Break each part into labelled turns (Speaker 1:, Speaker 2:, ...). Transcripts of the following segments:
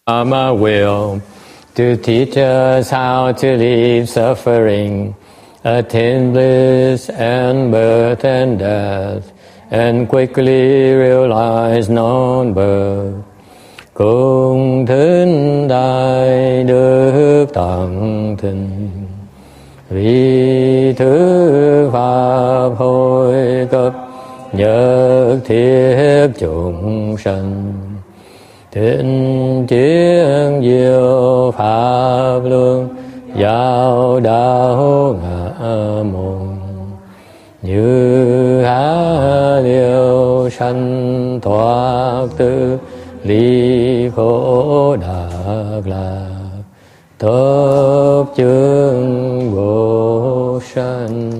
Speaker 1: Dharma will to teach us how to leave suffering, attain bliss and birth and death, and quickly realize non-birth. Cung thính đại đức tặng thịnh, vì thứ pháp hồi cấp nhất thiết chúng sanh. Thịnh chiến diệu pháp luân, giáo đạo ngã môn. Như há liêu sanh thoát tư, ly khổ đắc lạc, thập chương vô sanh.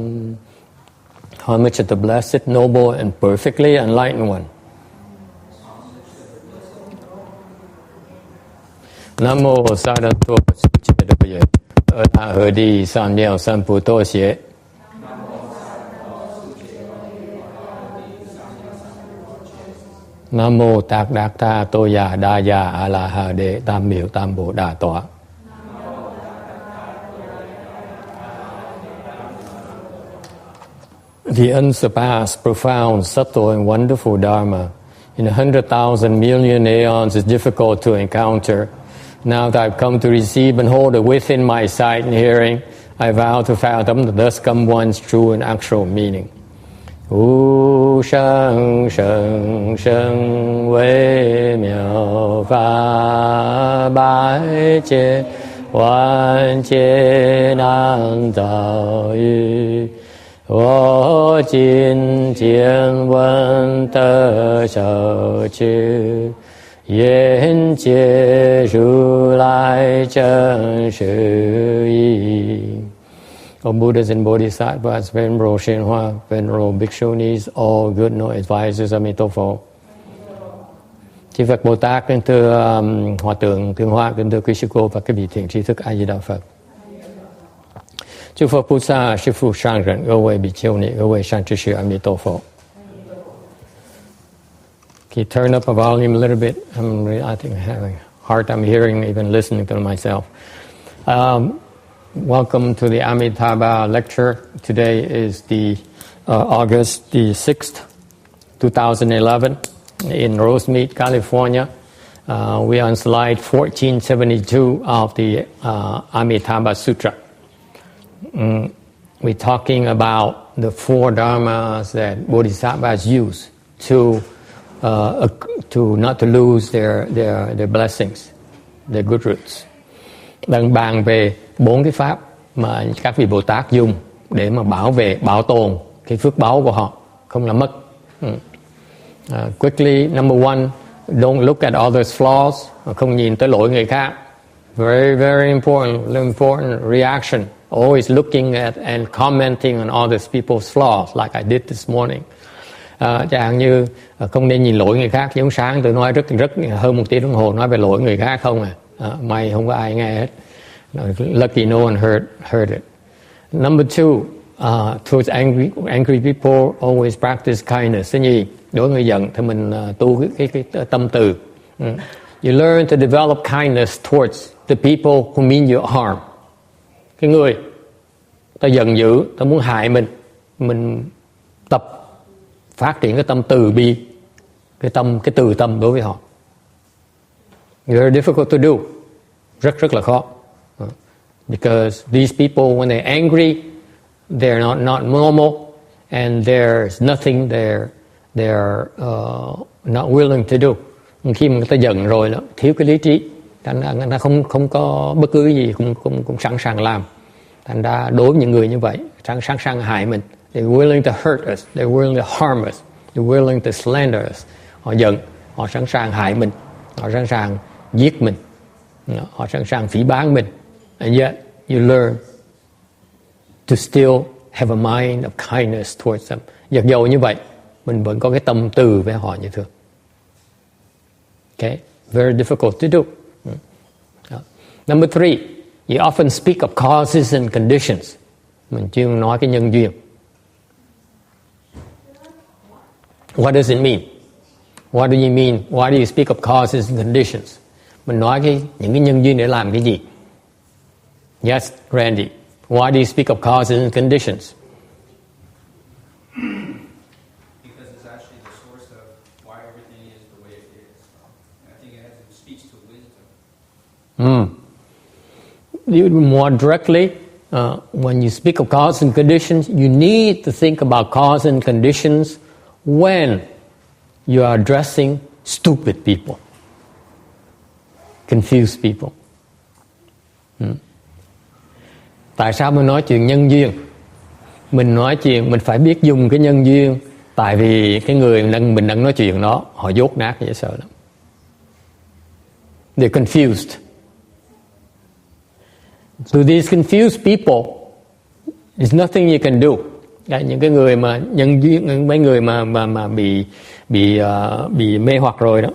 Speaker 1: Homage to the blessed, noble, and perfectly enlightened one. Nam mô Sa Đa Tô Sư Chế Đô Yế, Ở Đà Hờ Đi San Miao San Pu Tô Xế. Nam mô Tạc Đạc Tha Tô Già Đa Già A La Hà Đệ Tam Miệu Tam Bộ Đà Tọa. The unsurpassed, profound, subtle, and wonderful Dharma in 100,000 million aeons is difficult to encounter. Now that I've come to receive and hold it within my sight and hearing, I vow to fathom the thus come one's true and actual meaning. Wu sheng sheng sheng wei miao fa bai jie wan jie nan zao yu. 我今见闻得受持，愿解如来真实义。O Buddhas and Bodhisattvas, Venerable Shenhua, Venerable Bhikshunis, all good no advisors, Amitabha. Chư Phật Bồ Tát, kính thưa Hòa Thượng Thương Hoa, kính thưa quý sư cô và các vị thiện tri thức A Di Đà Phật. Chư Phật Bồ Tát, sư phụ sang rận,各位比丘尼，各位善知识，阿弥陀佛。Can you turn up the volume a little bit? I think I'm having a hard time hearing, even listening to myself. Welcome to the Amitabha lecture. Today is the August the 6th, 2011, in Rosemead, California. We are on slide 1472 of the Amitabha Sutra. We're talking about the four dharmas that bodhisattvas use to not to lose their blessings, their good roots. Đang bàn về bốn cái pháp mà các vị Bồ Tát dùng để mà bảo tồn cái phước báu của họ không làm mất. Quickly, number one, don't look at others' flaws, không nhìn tới lỗi người khác. Very, very important reaction. Always looking at and commenting on other people's flaws, like I did this morning. Chẳng như không nên nhìn lỗi người khác. Giống sáng tôi nói rất hơn một tiếng đồng hồ nói về lỗi người khác không may không có ai nghe hết. Lucky no one heard it. Number two, towards angry people, always practice kindness. Thứ nhì, đối với người giận thì mình tu cái tâm từ. You learn to develop kindness towards the people who mean you harm. Cái người ta giận dữ, ta muốn hại mình tập phát triển cái tâm từ bi, cái từ tâm đối với họ. Very difficult to do, rất là khó. Because these people, when they're angry, they're not normal, and there's nothing they're not willing to do. Khi mà người ta giận rồi đó, thiếu cái lý trí, thành ra không có bất cứ gì cũng sẵn sàng làm. Thành ra đối với những người như vậy, sẵn sàng hại mình. They're willing to hurt us, they're willing to harm us, they're willing to slander us. Họ giận, họ sẵn sàng hại mình, họ sẵn sàng giết mình, họ sẵn sàng phỉ báng mình. And yet you learn to still have a mind of kindness towards them. Mặc dầu như vậy, mình vẫn có cái tâm từ với họ như thường. Okay, very difficult to do. Number three, you often speak of causes and conditions. Mình chuyên nói cái nhân duyên. What does it mean? What do you mean? Why do you speak of causes and conditions? Mình nói những cái nhân duyên để làm cái gì? Yes, Randy. Why do you speak of causes and conditions?
Speaker 2: Because it's actually the source of why everything is the way it is. And I think it speaks to wisdom.
Speaker 1: More directly, when you speak of causes and conditions, you need to think about causes and conditions when you are addressing stupid people, confused people. Tại sao mình nói chuyện nhân duyên? Mình phải biết dùng cái nhân duyên, tại vì cái người mình đang nói chuyện đó, họ dốt nát dễ sợ lắm. They're confused. To these confused people, there's nothing you can do. Những cái người mà nhân duyên, mấy người mà bị mê hoặc rồi đó,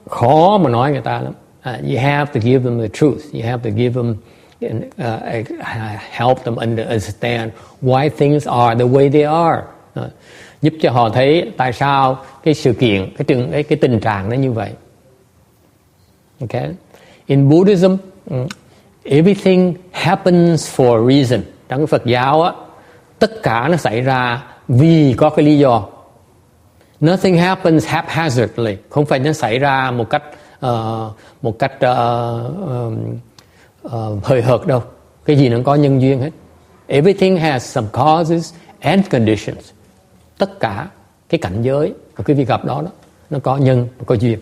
Speaker 1: khó mà nói người ta lắm. You have to give them the truth. You have to give them help them understand why things are the way they are. Giúp cho họ thấy tại sao cái sự kiện, cái tình trạng nó như vậy. Okay? In Buddhism, everything happens for a reason. Trong cái Phật giáo á, tất cả nó xảy ra vì có cái lý do. Nothing happens haphazardly. Không phải nó xảy ra một cách hời hợt đâu. Cái gì nó có nhân duyên hết. Everything has some causes and conditions. Tất cả cái cảnh giới của cái việc gặp đó nó có nhân, nó có duyên.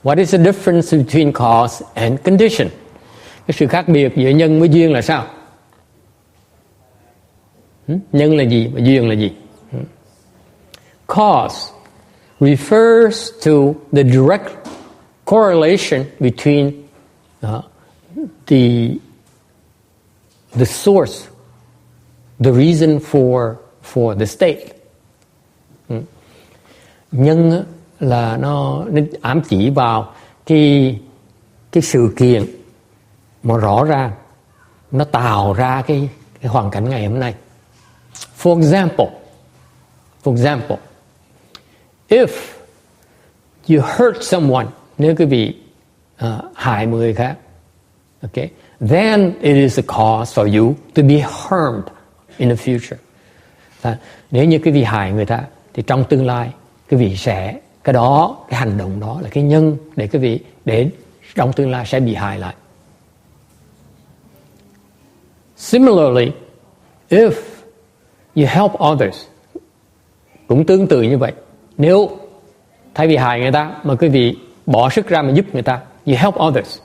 Speaker 1: What is the difference between cause and condition? Cái sự khác biệt giữa nhân với duyên là sao? Nhân là gì và duyên là gì? Cause refers to the direct correlation between the source, the reason for the state. Nhân là nó ám chỉ vào cái sự kiện mà rõ ràng nó tạo ra cái hoàn cảnh ngày hôm nay. For example, if you hurt someone, nếu quý vị hại một người khác, okay, then it is a cause for you to be harmed in the future. Nếu như quý vị hại người ta, thì trong tương lai quý vị sẽ, cái hành động đó là cái nhân để quý vị, để trong tương lai sẽ bị hại lại. Similarly, if you help others, cũng tương tự như vậy. Nếu thay vì hại người ta mà quý vị bỏ sức ra mà giúp người ta, you help others,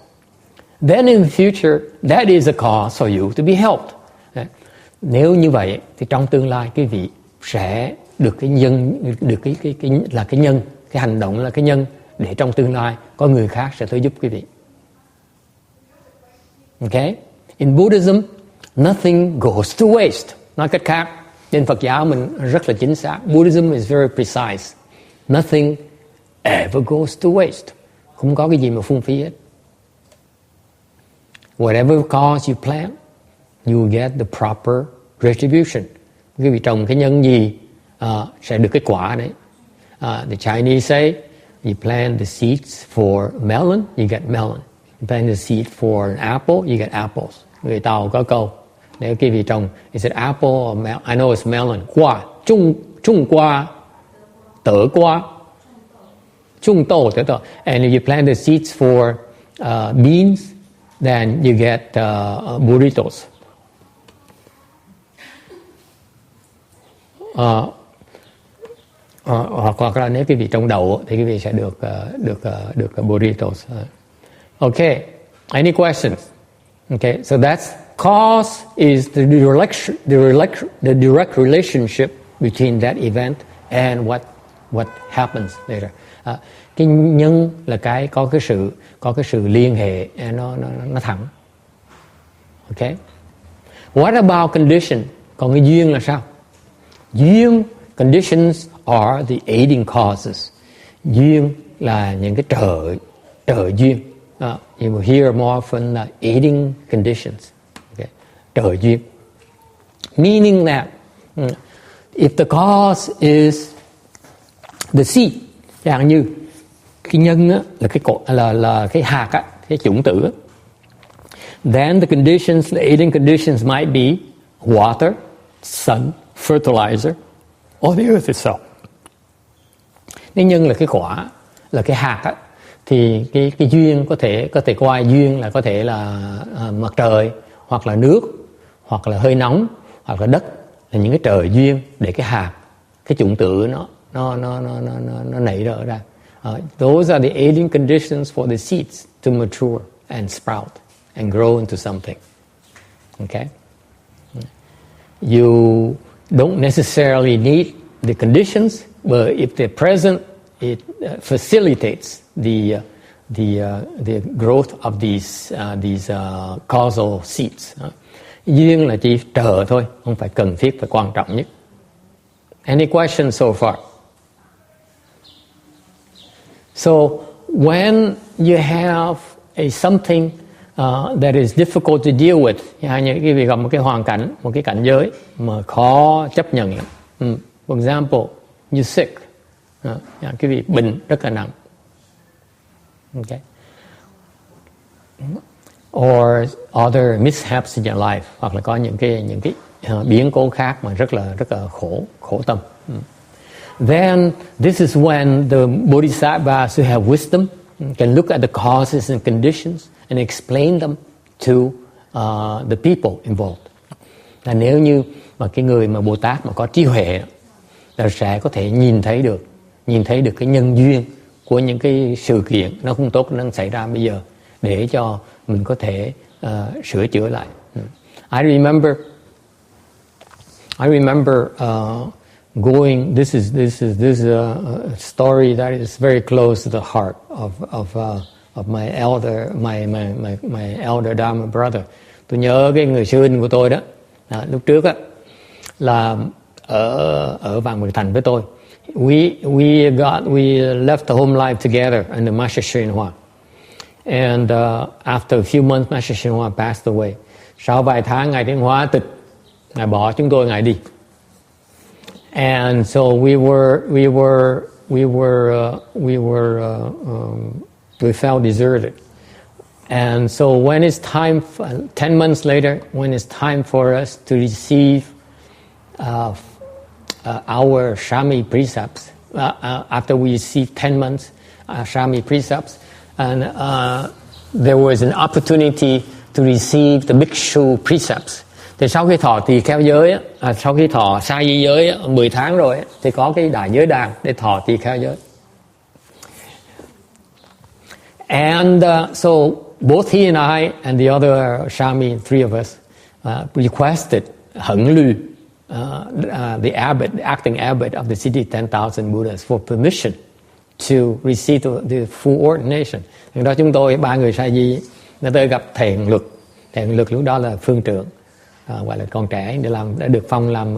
Speaker 1: then in the future that is a cause for you to be helped. Nếu như vậy thì trong tương lai quý vị sẽ được cái nhân, được cái là cái nhân, cái hành động là cái nhân để trong tương lai có người khác sẽ tới giúp quý vị. Okay? In Buddhism, nothing goes to waste. Nói cách khác, trên Phật giáo mình rất là chính xác. Buddhism is very precise. Nothing ever goes to waste. Không có cái gì mà phung phí hết. Whatever cause you plant, you will get the proper retribution. Quý vị trồng cái nhân gì sẽ được cái quả đấy. The Chinese say, you plant the seeds for melon, you get melon. You plant the seed for an apple, you get apples. Người Tàu có câu, nếu quý vị trồng, is it apple or melon? I know it's melon. Quả, trung quả, tở quả, trung tô tở tở. And if you plant the seeds for beans, then you get burritos. Hoặc là nếu quý vị trồng đậu thì quý vị sẽ được burritos. Okay, any questions? Okay, so that's cause is the direct relationship between that event and what happens later. Cái nhân là cái có cái sự liên hệ, nó thẳng. Okay. What about condition? Còn cái duyên là sao? Duyên, conditions are the aiding causes. Duyên là những cái trợ duyên. You will hear more often aiding conditions. Okay. Trợ duyên. Meaning that if the cause is the seed, chẳng như cái nhân á, là cái hạt á, cái chủng tử. Then the alien conditions might be water, sun, fertilizer, or the earth itself. Nếu nhân là cái quả, là cái hạt á, thì cái duyên có thể coi duyên là có thể là mặt trời, hoặc là nước, hoặc là hơi nóng, hoặc là đất, là những cái trời duyên để cái hạt, cái chủng tử nó nảy nở ra. Those are the alien conditions for the seeds to mature and sprout and grow into something. Okay? You don't necessarily need the conditions, but if they're present, it facilitates the growth of these causal seeds. Duyên là chỉ chờ thôi, không phải cần thiết, phải quan trọng nhất. Any questions so far? So when you have something that is difficult to deal with, như cái việc gặp một cái hoàn cảnh, một cái cảnh giới mà khó chấp nhận. For example, you sick, cái việc bệnh rất là nặng. Okay. Or other mishaps in your life, hoặc là có những cái biến cố khác mà rất là khổ tâm. Then this is when the bodhisattvas who have wisdom can look at the causes and conditions and explain them to the people involved. Là nếu như mà cái người mà Bồ Tát mà có trí huệ là sẽ có thể nhìn thấy được cái nhân duyên của những cái sự kiện nó không tốt nó xảy ra bây giờ, để cho mình có thể sửa chữa lại. I remember going. This is a story that is very close to the heart of my elder Dharma brother. Tôi nhớ cái người sư huynh của tôi đó, lúc trước á là ở Vạn Mười Thành với tôi. We left the home life together in the Master Sri Hoa. And after a few months, Master Sri Hoa passed away. Sau vài tháng ngài Tiến Hóa tịch, ngài bỏ chúng tôi, ngài đi. And so we felt deserted. And so when it's time, 10 months later, when it's time for us to receive our Shami precepts, after we received 10 months Shami precepts, and there was an opportunity to receive the Bhikshu precepts. Thì sau khi thọ tỳ kheo giới, sau khi thọ sa di giới 10 tháng rồi, thì có cái đại giới đàn để thọ tỳ kheo giới. And so both he and I and the other Shami, three of us, requested Hận Lü, the acting abbot of the city 10,000 Buddhas, for permission to receive the full ordination. Thì đó chúng tôi, ba người sa di, đã tới gặp thầy Hận Luật. Thầy Hận Luật lúc đó là phương trưởng, gọi là con trẻ, đã được phong làm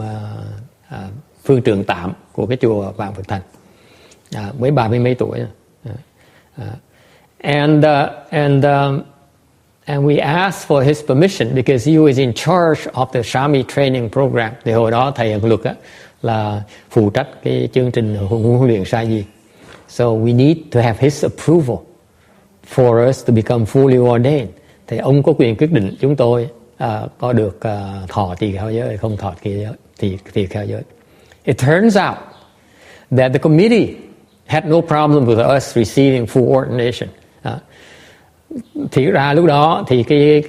Speaker 1: phương trưởng tạm của cái chùa Vạn Phật Thành, với 30 mấy tuổi. And we asked for his permission because he was in charge of the Shami training program. Thì hồi đó thầy Hận Luật là phụ trách cái chương trình huấn luyện sa di. So we need to have his approval for us to become fully ordained. Thì ông có quyền quyết định chúng tôi có được thọ tỳ kheo giới hay không thọ tỳ kheo giới. It turns out that the committee had no problem with us receiving full ordination. Thì ra lúc đó thì cái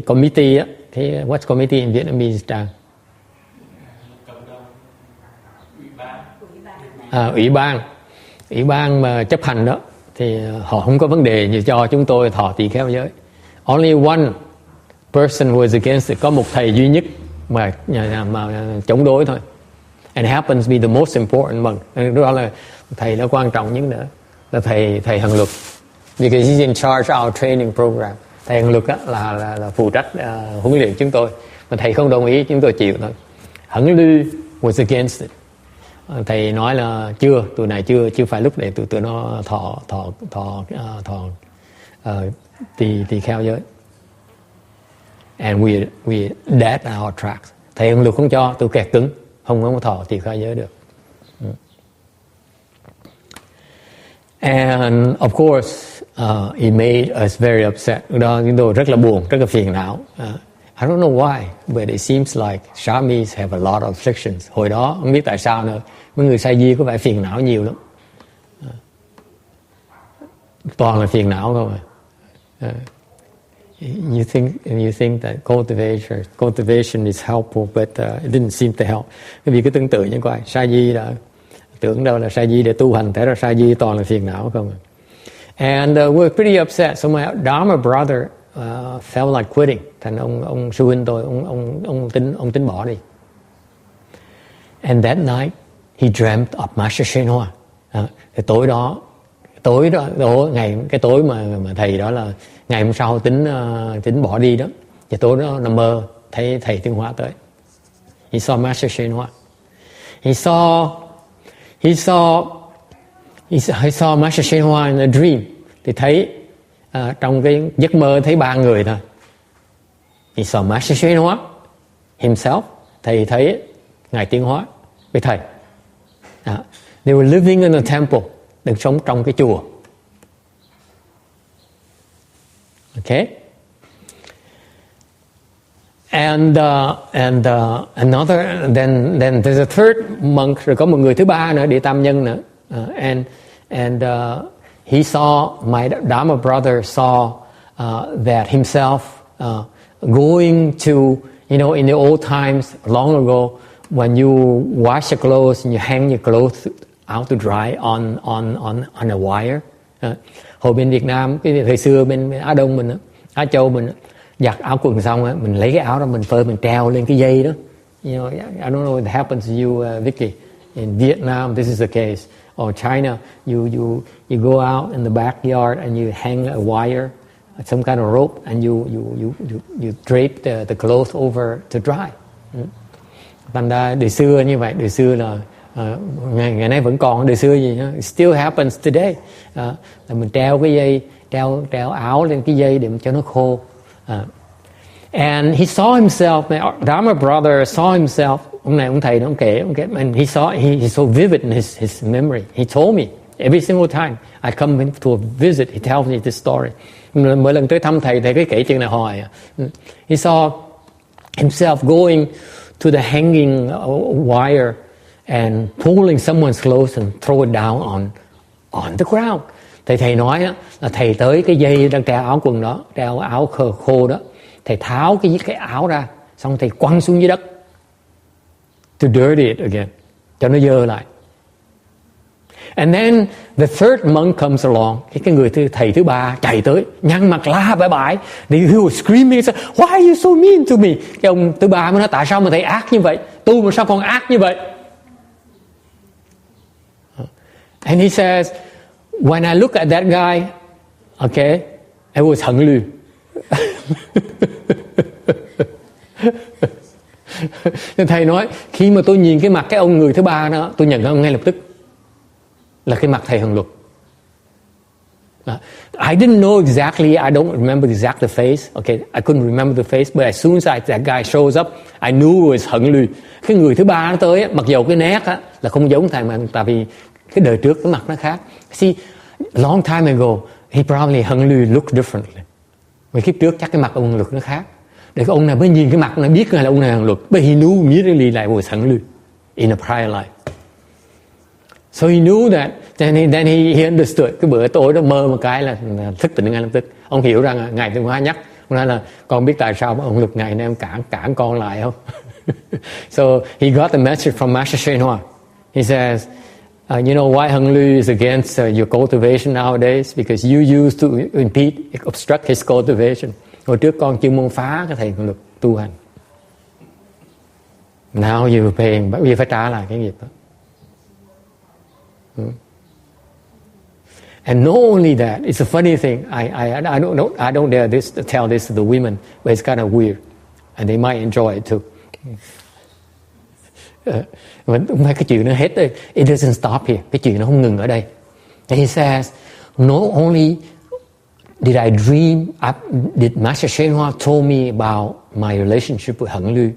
Speaker 1: committee á, cái what's committee in Vietnamese, Trang? Ủy ban mà chấp hành đó, thì họ không có vấn đề gì cho chúng tôi thọ tỳ kheo giới. Only one person was against it. Có một thầy duy nhất mà chống đối thôi. And happens to be the most important one. Đó là thầy nó quan trọng nhất nữa, là thầy Hận Luật. Because he's in charge of our training program. Thầy Hận Luật là phụ trách huấn luyện chúng tôi. Mà thầy không đồng ý, chúng tôi chịu thôi. Hận Lư was against it. Thầy nói là tụi này chưa phải lúc để tụi nó thọ tỳ kheo giới. And we dead our tracks. Thầy Hận Luật không cho, tôi kẹt cứng, không có thọ tỳ kheo giới được. And of course, it made us very upset. Đó chúng tôi rất là buồn, rất là phiền não. I don't know why, but it seems like Swamis have a lot of afflictions. Hồi đó không biết tại sao nữa, mấy người sa di có vẻ phiền não nhiều lắm. Toàn là phiền não không à. You think that cultivation is helpful, but it didn't seem to help. Quý vị cứ tương tự như vậy, sa di đã tưởng đâu là sa di để tu hành, thế ra sa di toàn là phiền não không à. And we're pretty upset. So my Dharma brother felt like quitting. Thành ông sư huynh tôi, ông tính bỏ đi. And that night he dreamt of Master Shen Hoa. Cái tối đó cái tối mà thầy đó là ngày hôm sau tính bỏ đi đó. Cái tối đó nằm mơ thấy thầy Tuyên Hóa tới. He saw Master Shen Hoa. He saw Master Shen Hoa in a dream. Thì thấy trong cái giấc mơ thấy ba người thôi. He saw Master Shen Hoa himself. Thầy thấy ngài Tiến Hóa với thầy. They were living in a temple. Đang sống trong cái chùa. Okay. And another then there's a third monk, rồi có một người thứ ba nữa, Địa Tam Nhân nữa. And he saw, my Dharma brother saw that himself going to, you know, in the old times long ago when you wash your clothes and you hang your clothes out to dry on a wire. Hồi bên Việt Nam, cái thời xưa bên Á Đông mình, Á Châu mình, giặt áo quần xong á, mình lấy cái áo đó mình phơi, mình treo lên cái dây đó. You know, I don't know if it happens to you, Vicky. In Vietnam, this is the case. Or China, you go out in the backyard and you hang a wire, some kind of rope, and you drape the clothes over to dry. Thành ra đời xưa như vậy, đời xưa là ngày nay vẫn còn, đời xưa gì it still happens today. Là mình treo cái dây, treo áo lên cái dây để cho nó khô. And he saw himself, my Dharma brother saw himself. Ông thầy nó ông kể, and he so vivid in his memory. He told me every single time I come to a visit, he tells me this story. Mỗi lần tới thăm thầy cứ kể chuyện này hoài. He saw himself going to the hanging wire and pulling someone's clothes and throw it down on the ground. Thầy nói là thầy tới cái dây đang treo áo quần đó, treo áo khô đó, thầy tháo cái áo ra, xong thầy quăng xuống dưới đất, to dirty it again, cho nó dơ lại. And then the third monk comes along, cái người thầy thứ ba chạy tới, nhăn mặt la bãi. He was screaming, why are you so mean to me? Cái ông thứ ba mới nói, tại sao mà thầy ác như vậy? Tu mà sao còn ác như vậy? And he says, when I look at that guy, okay, I was hận lù. Thầy nói, khi mà tôi nhìn cái mặt cái ông người thứ ba đó, tôi nhận ra ngay lập tức là cái mặt thầy hận luật. I didn't know exactly, I don't remember exact the face, okay, I couldn't remember the face, but as soon as that guy shows up, I knew it was hận lù. Cái người thứ ba nó tới, mặc dầu cái nét á, là không giống thầy, mà tại vì cái đời trước cái mặt nó khác. See, long time ago, he probably hận lù looked differently. Vì kiếp trước chắc cái mặt ông luật nó khác. Để cái ông này mới nhìn cái mặt này biết là ông này hận luật. But he knew immediately like was hận lù in a prior life. So he knew that. Then he understood. Cái bữa tối đó mơ một cái là thức tỉnh ngay lập tức. Ông hiểu rằng ngài Tuyên Hóa nhắc. Ông nói là con biết tại sao ông luật ngài nên cản con lại không? So he got the message from Master Shen Hoa. He says, you know why Hưng Lư is against your cultivation nowadays? Because you used to impede, obstruct his cultivation. Hồi trước con chuyên môn phá cái thầy luật tu hành. Now you're paying, bây giờ phải trả lại cái nghiệp đó. And not only that, it's a funny thing. I don't dare tell this to the women, but it's kind of weird, and they might enjoy it too. Không phải cái chuyện nó hết đây. It doesn't stop here. Cái chuyện nó không ngừng ở đây. And he says, not only did I dream, did Master Shen Hoa told me about my relationship with Hận Lư.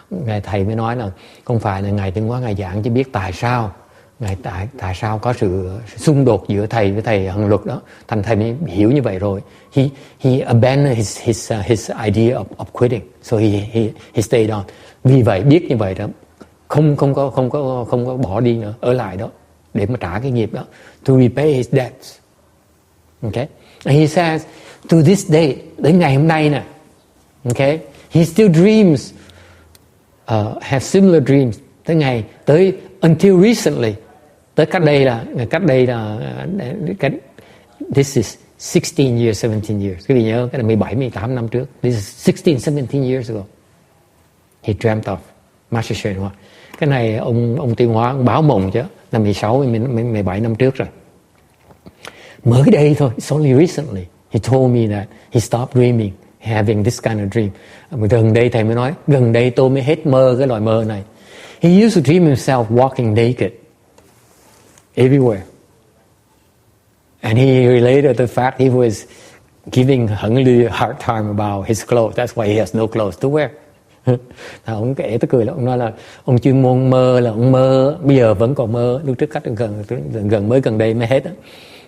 Speaker 1: Ngài thầy mới nói là không phải là ngài Tuyên Hóa ngài giảng chỉ biết tại sao Ngài tại sao có sự xung đột giữa thầy với thầy Hằng Luật đó, thành thầy mới hiểu như vậy rồi. He abandoned his idea of quitting, so he stayed on. Vì vậy biết như vậy đó, không có bỏ đi nữa, ở lại đó để mà trả cái nghiệp đó, to repay his debts. Okay, and he says to this day, đến ngày hôm nay nè, okay, he still dreams, have similar dreams. Tới until recently, tới cách đây là this is 16 years, 17 years. Quý vị nhớ cái là 17, 18 năm trước. This is 16, 17 years ago. He dreamt of Master Xuan Hoa. Cái này ông Tiêu Hóa ông báo mộng chứ, là 16, 17 năm trước rồi. Mới đây thôi, it's only recently he told me that he stopped dreaming, having this kind of dream. Gần đây thầy mới nói, gần đây tôi mới hết mơ cái loại mơ này. He used to dream himself walking naked everywhere. And he related the fact he was giving Hằng Lư a hard time about his clothes. That's why he has no clothes to wear. Ông kể tôi cười là ông nói là ông chuyên môn mơ là ông mơ, bây giờ vẫn còn mơ, lúc trước cách gần đây mới hết đó,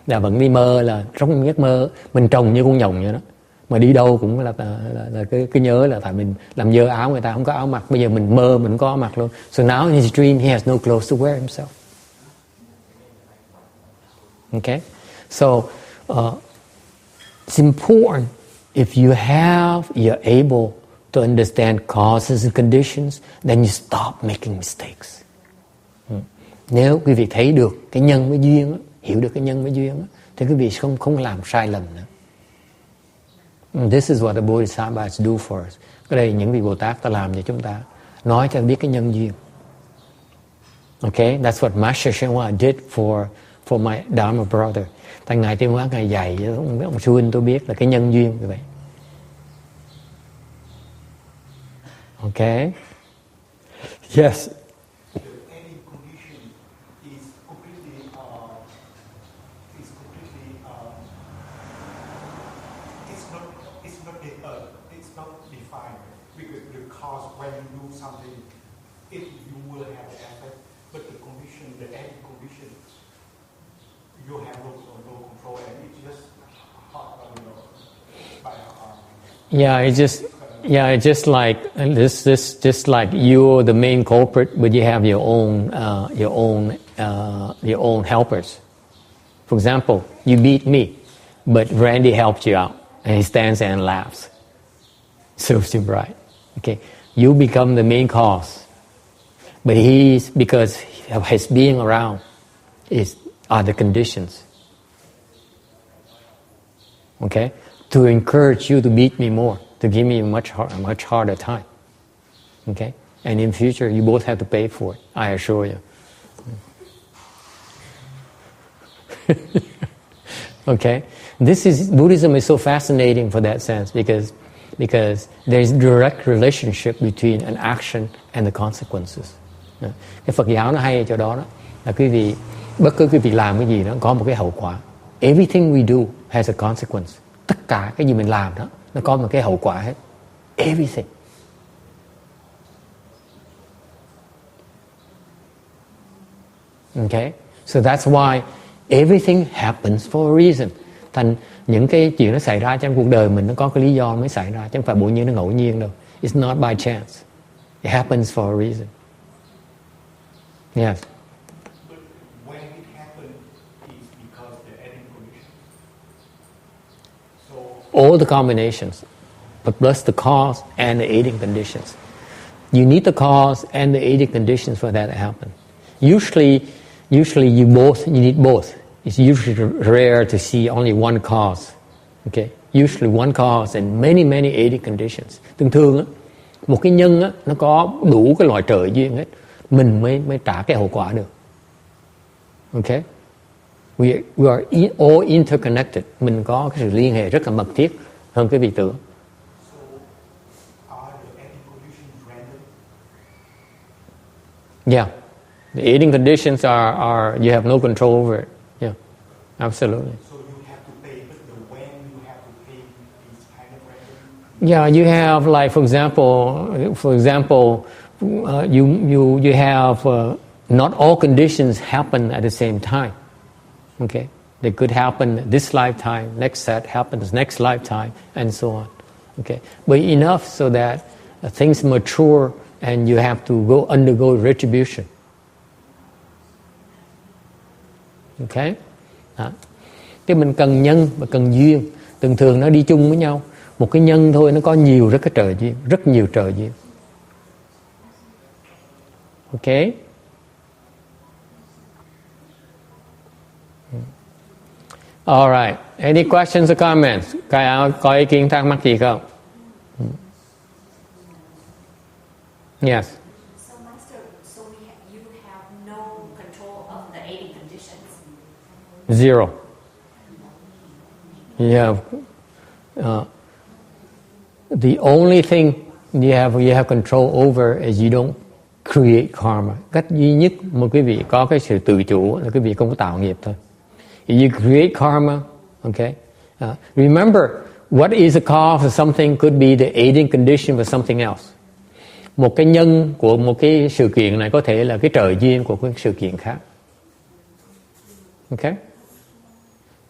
Speaker 1: là vẫn đi mơ là trong giấc mơ mình trông như con nhộng vậy đó, mà đi đâu cũng là cái nhớ là tại mình làm dơ áo người ta không có áo mặc, bây giờ mình mơ mình có áo mặc luôn. So now in his dream he has no clothes to wear himself. Okay, so it's important if you're able to understand causes and conditions, then you stop making mistakes. Nếu quý vị thấy được cái nhân với duyên, hiểu được cái nhân với duyên, thì quý vị không làm sai lầm nữa. This is what the Bodhisattvas do for us. Cái đây những vị Bồ Tát ta làm cho chúng ta, nói cho biết cái nhân duyên. Okay, that's what Master Xuan Hoa did for my Dharma brother. Tại Ngài Tiêu Hóa Ngài dạy cho ông sư huynh tôi biết là cái nhân duyên như vậy. Okay. Yes.
Speaker 3: Any condition is completely it's not defined, because when you do something, you will have an effect, but the condition, the any condition, you have no control, and it's just by
Speaker 1: it's just like you're the main culprit, but you have your own helpers. For example, you beat me, but Randy helped you out, and he stands there and laughs. Serves you right. Okay, you become the main cause, but because of his being around are the conditions. Okay, to encourage you to beat me more, to give me a much harder time. Okay, and in future you both have to pay for it, I assure you. Okay, Buddhism is so fascinating for that sense because there's direct relationship between an action and the consequences. Cái Phật giáo nó hay ở chỗ đó là bất cứ quý vị làm cái gì đó có một cái hậu quả. Everything we do has a consequence. Tất cả cái gì mình làm đó nó có một cái hậu quả hết. Everything. Okay, so that's why everything happens for a reason. Thành những cái chuyện nó xảy ra trong cuộc đời mình nó có cái lý do mới xảy ra, chứ không phải bỗng nhiên nó ngẫu nhiên đâu. It's not by chance. It happens for a reason. Yes.
Speaker 3: But when it happened, it's because the ending condition. So
Speaker 1: all the combinations, but plus the cause and the aiding conditions. You need the cause and the aiding conditions for that to happen. Usually you need both. It's usually rare to see only one cause. Okay, usually one cause and many aiding conditions. Thường á, một cái nhân á, nó có đủ cái loại trợ duyên hết, mình mới trả cái hậu quả được. Okay, we are all interconnected. Mình có cái sự liên hệ rất là mật thiết hơn cái vị tưởng.
Speaker 3: So are the ending conditions random?
Speaker 1: Yeah, the aiding conditions are you have no control over it. Yeah, absolutely.
Speaker 3: So you have to pay, but the when you have to pay is kind of random.
Speaker 1: Yeah, you have like for example, you have not all conditions happen at the same time. Okay, they could happen this lifetime, next set happens next lifetime, and so on. Okay, but enough so that things mature and you have to undergo retribution. Okay, thì mình cần nhân và cần duyên. Thường thường nó đi chung với nhau. Một cái nhân thôi nó có rất cái trời duyên, rất nhiều trời duyên. Okay. All right. Any questions or comments? Có ý kiến thắc mắc gì không? Yes.
Speaker 4: So, Master, you have no control of the 80 conditions.
Speaker 1: Zero. You have the only thing you have control over is you don't create karma. Cách duy nhất mà quý vị có cái sự tự chủ là quý vị không có tạo nghiệp thôi. If you create karma, okay. Remember, what is the cause of something could be the aiding condition for something else. Một cái nhân của một cái sự kiện này có thể là cái trời duyên của cái sự kiện khác. Okay.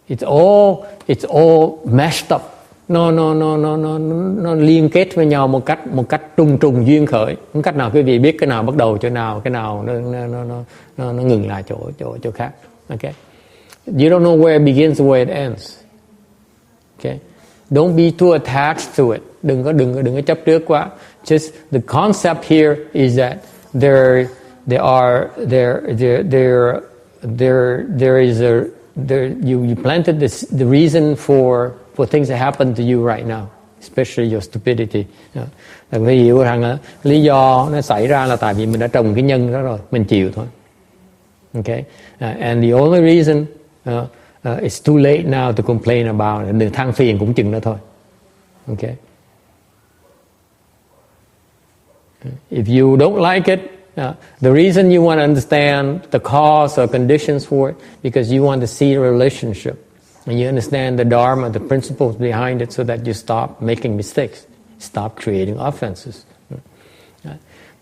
Speaker 1: It's all meshed up. Nó liên kết với nhau một cách trùng duyên khởi. Không cách nào quý vị biết cái nào bắt đầu chỗ nào, cái nào nó ngừng lại chỗ khác. Okay. You don't know where it begins and where it ends. Okay. Don't be too attached to it. Đừng có chấp trước quá. Just the concept here is that there is you planted the reason for things that happen to you right now, especially your stupidity. Là phải hiểu rằng lý do nó xảy ra là tại vì mình đã trồng cái nhân đó rồi, mình chịu thôi. Okay, and the only reason it's too late now to complain about it. Đừng than phiền cũng chừng đó thôi. Okay. If you don't like it, the reason you want to understand the cause or conditions for it, because you want to see the relationship. And you understand the dharma, the principles behind it, so that you stop making mistakes, stop creating offenses.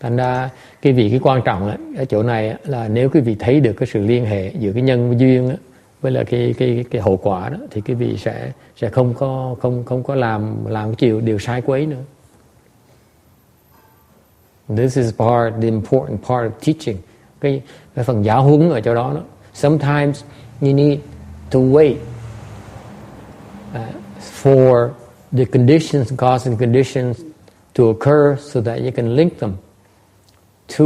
Speaker 1: Thành ra cái quan trọng ở chỗ này là nếu quý vị thấy được cái sự liên hệ giữa cái nhân với duyên với là cái hậu quả đó, thì quý vị sẽ không có làm cái điều sai quấy nữa. This is the important part of teaching. Cái phần giáo huấn ở chỗ đó. Sometimes you need to wait for the conditions, causing conditions to occur so that you can link them to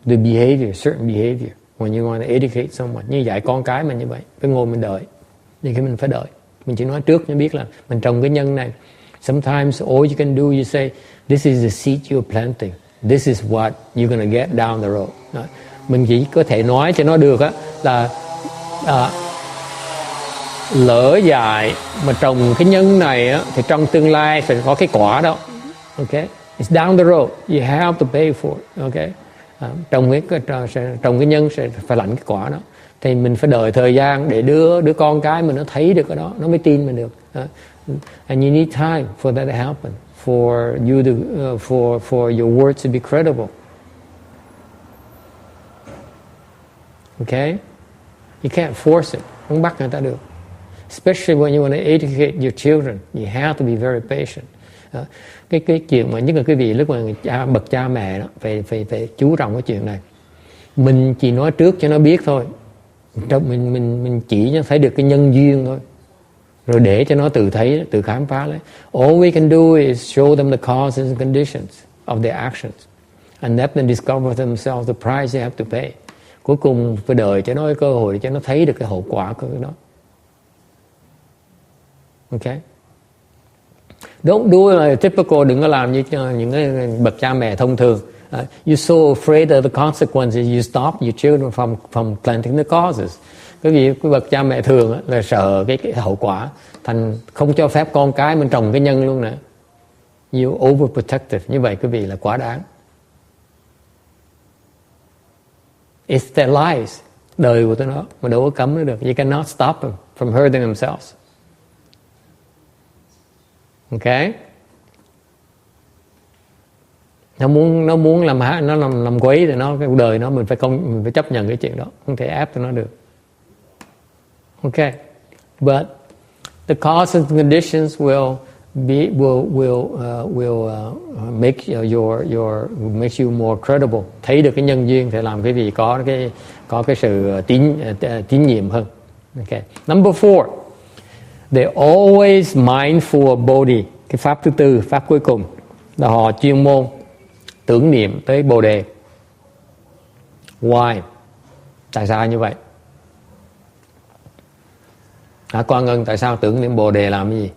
Speaker 1: the behavior, certain behavior. When you want to educate someone, như dạy con cái mình như vậy, phải ngồi mình đợi. Thì khi mình phải đợi, mình chỉ nói trước cho biết là mình trồng cái nhân này. Sometimes all you can do, you say, this is the seed you're planting. This is what you're going to get down the road. Mình chỉ có thể nói cho nó được là lỡ dại mà trồng cái nhân này thì trong tương lai phải có cái quả đó. Okay, it's down the road. You have to pay for it. Okay, trồng cái nhân sẽ phải lãnh cái quả đó. Thì mình phải đợi thời gian để đứa con cái mình nó thấy được cái đó, nó mới tin mình được. And you need time for that to happen, for you to for your words to be credible. Okay, you can't force it. Không bắt người ta được. Especially when you want to educate your children, you have to be very patient. Cái chuyện mà nhất là quý vị lúc mà bậc cha mẹ đó phải chú trọng cái chuyện này. Mình chỉ nói trước cho nó biết thôi. Mình chỉ cho thấy được cái nhân duyên thôi. Rồi để cho nó tự thấy, tự khám phá lấy. All we can do is show them the causes and conditions of their actions, and let them discover themselves the price they have to pay. Cuối cùng phải đợi cho nó cái cơ hội để cho nó thấy được cái hậu quả của cái đó. Okay. Don't do like typical, đừng có làm như những cái bậc cha mẹ thông thường. You're so afraid of the consequences, you stop your children from planting the causes. Cái bậc cha mẹ thường là sợ cái hậu quả, thành không cho phép con cái mình trồng cái nhân luôn nè. You overprotective, như vậy quý vị là quá đáng. It's their lives, đời của tụi nó, mà đâu có cấm nó được. You cannot stop them from hurting themselves. Okay? Nó muốn làm quấy thì cái cuộc đời nó mình phải chấp nhận cái chuyện đó, không thể ép cho nó được. Okay, but the causes and conditions will make makes you more credible. Thấy được cái nhân duyên thì làm cái gì có cái sự tín nhiệm hơn. Okay. Number 4, they always mindful of Bodhi. Cái pháp thứ tư, pháp cuối cùng là họ chuyên môn tưởng niệm tới Bồ đề. Why? Tại sao như vậy? Quan Ngân, tại sao tưởng niệm Bồ đề làm cái gì?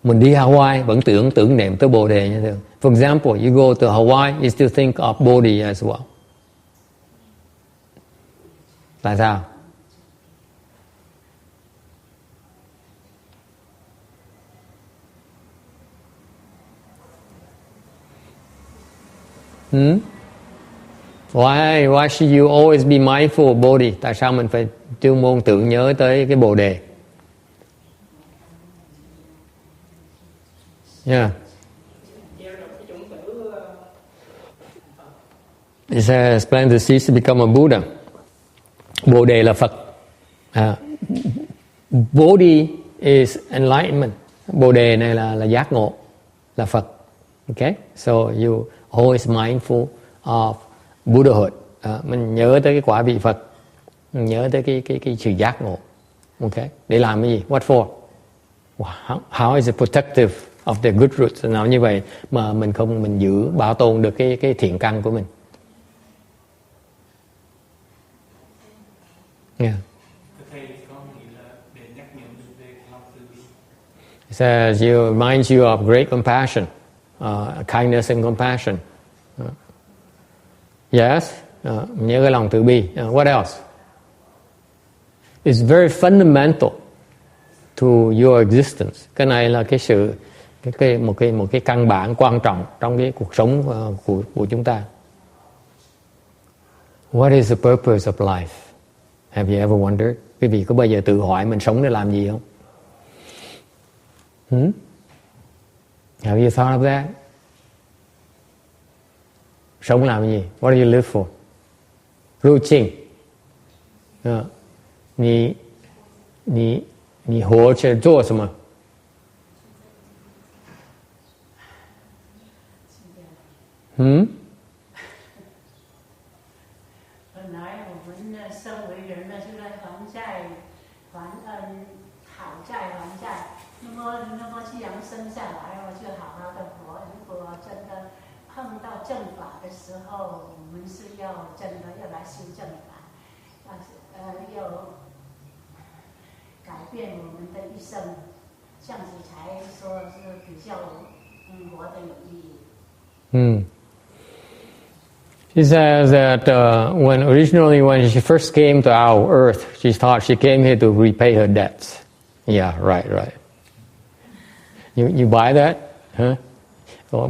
Speaker 1: Mình đi Hawaii vẫn tưởng niệm tới Bồ đề như thế. For example, you go to Hawaii, you still think of Bodhi as well. Tại sao? Why should you always be mindful of Bodhi? Tại sao mình phải chuyên môn tưởng nhớ tới cái Bồ đề? Yeah. It says, plan to cease to become a Buddha. Bồ đề là Phật. Bodhi is enlightenment. Bồ đề này là giác ngộ, là Phật. Okay? So you always mindful of Buddhahood. Mình nhớ tới cái quả vị Phật, mình nhớ tới cái sự giác ngộ. Okay? Để làm cái gì? What for? How is it protective of the good roots? Nào như vậy mà mình giữ bảo tồn được cái thiện căn của mình. Yeah. It says it reminds you of great compassion, kindness and compassion. Yes, nhớ cái lòng từ bi. What else? It's very fundamental to your existence. Cái này là cái sự một cái căn bản quan trọng trong cái cuộc sống của chúng ta. What is the purpose of life? Have you ever wondered? Quý vị có bao giờ tự hỏi mình sống để làm gì không? Have you thought of that? Sống làm gì? What do you live for? Routine. 你活着做什么？
Speaker 5: 本来我们身为人呢，就在还债、还恩、讨债还债。那么既然生下来了，就好好的活。如果真的碰到正法的时候，我们是要真的要来修正法，要改变我们的一生，这样子才说是比较活得有意义。
Speaker 1: She says that when she first came to our earth, she thought she came here to repay her debts. Yeah, right. You buy that? Huh?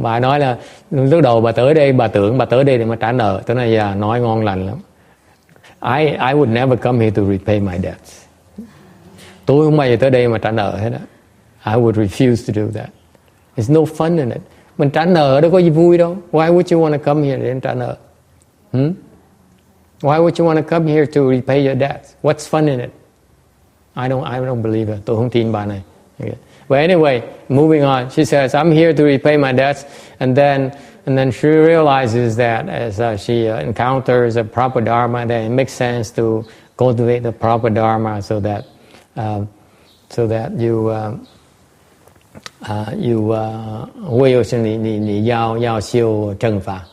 Speaker 1: Bà nói là lúc đầu bà tới đây, bà tưởng bà tới đây để mà trả nợ. Tới nay nói ngon lành lắm. I would never come here to repay my debts. Tôi không bao giờ tới đây mà trả nợ hết á. I would refuse to do that. There's no fun in it. Mình trả nợ đâu có gì vui đâu. Why would you want to come here để trả nợ? Why would you want to come here to repay your debts? What's fun in it? I don't believe it. Tôi không tin bà này. Okay. But anyway, moving on. She says, I'm here to repay my debts. And then she realizes that as she encounters a proper dharma, that it makes sense to cultivate the proper dharma so that you 为有是你要修正法，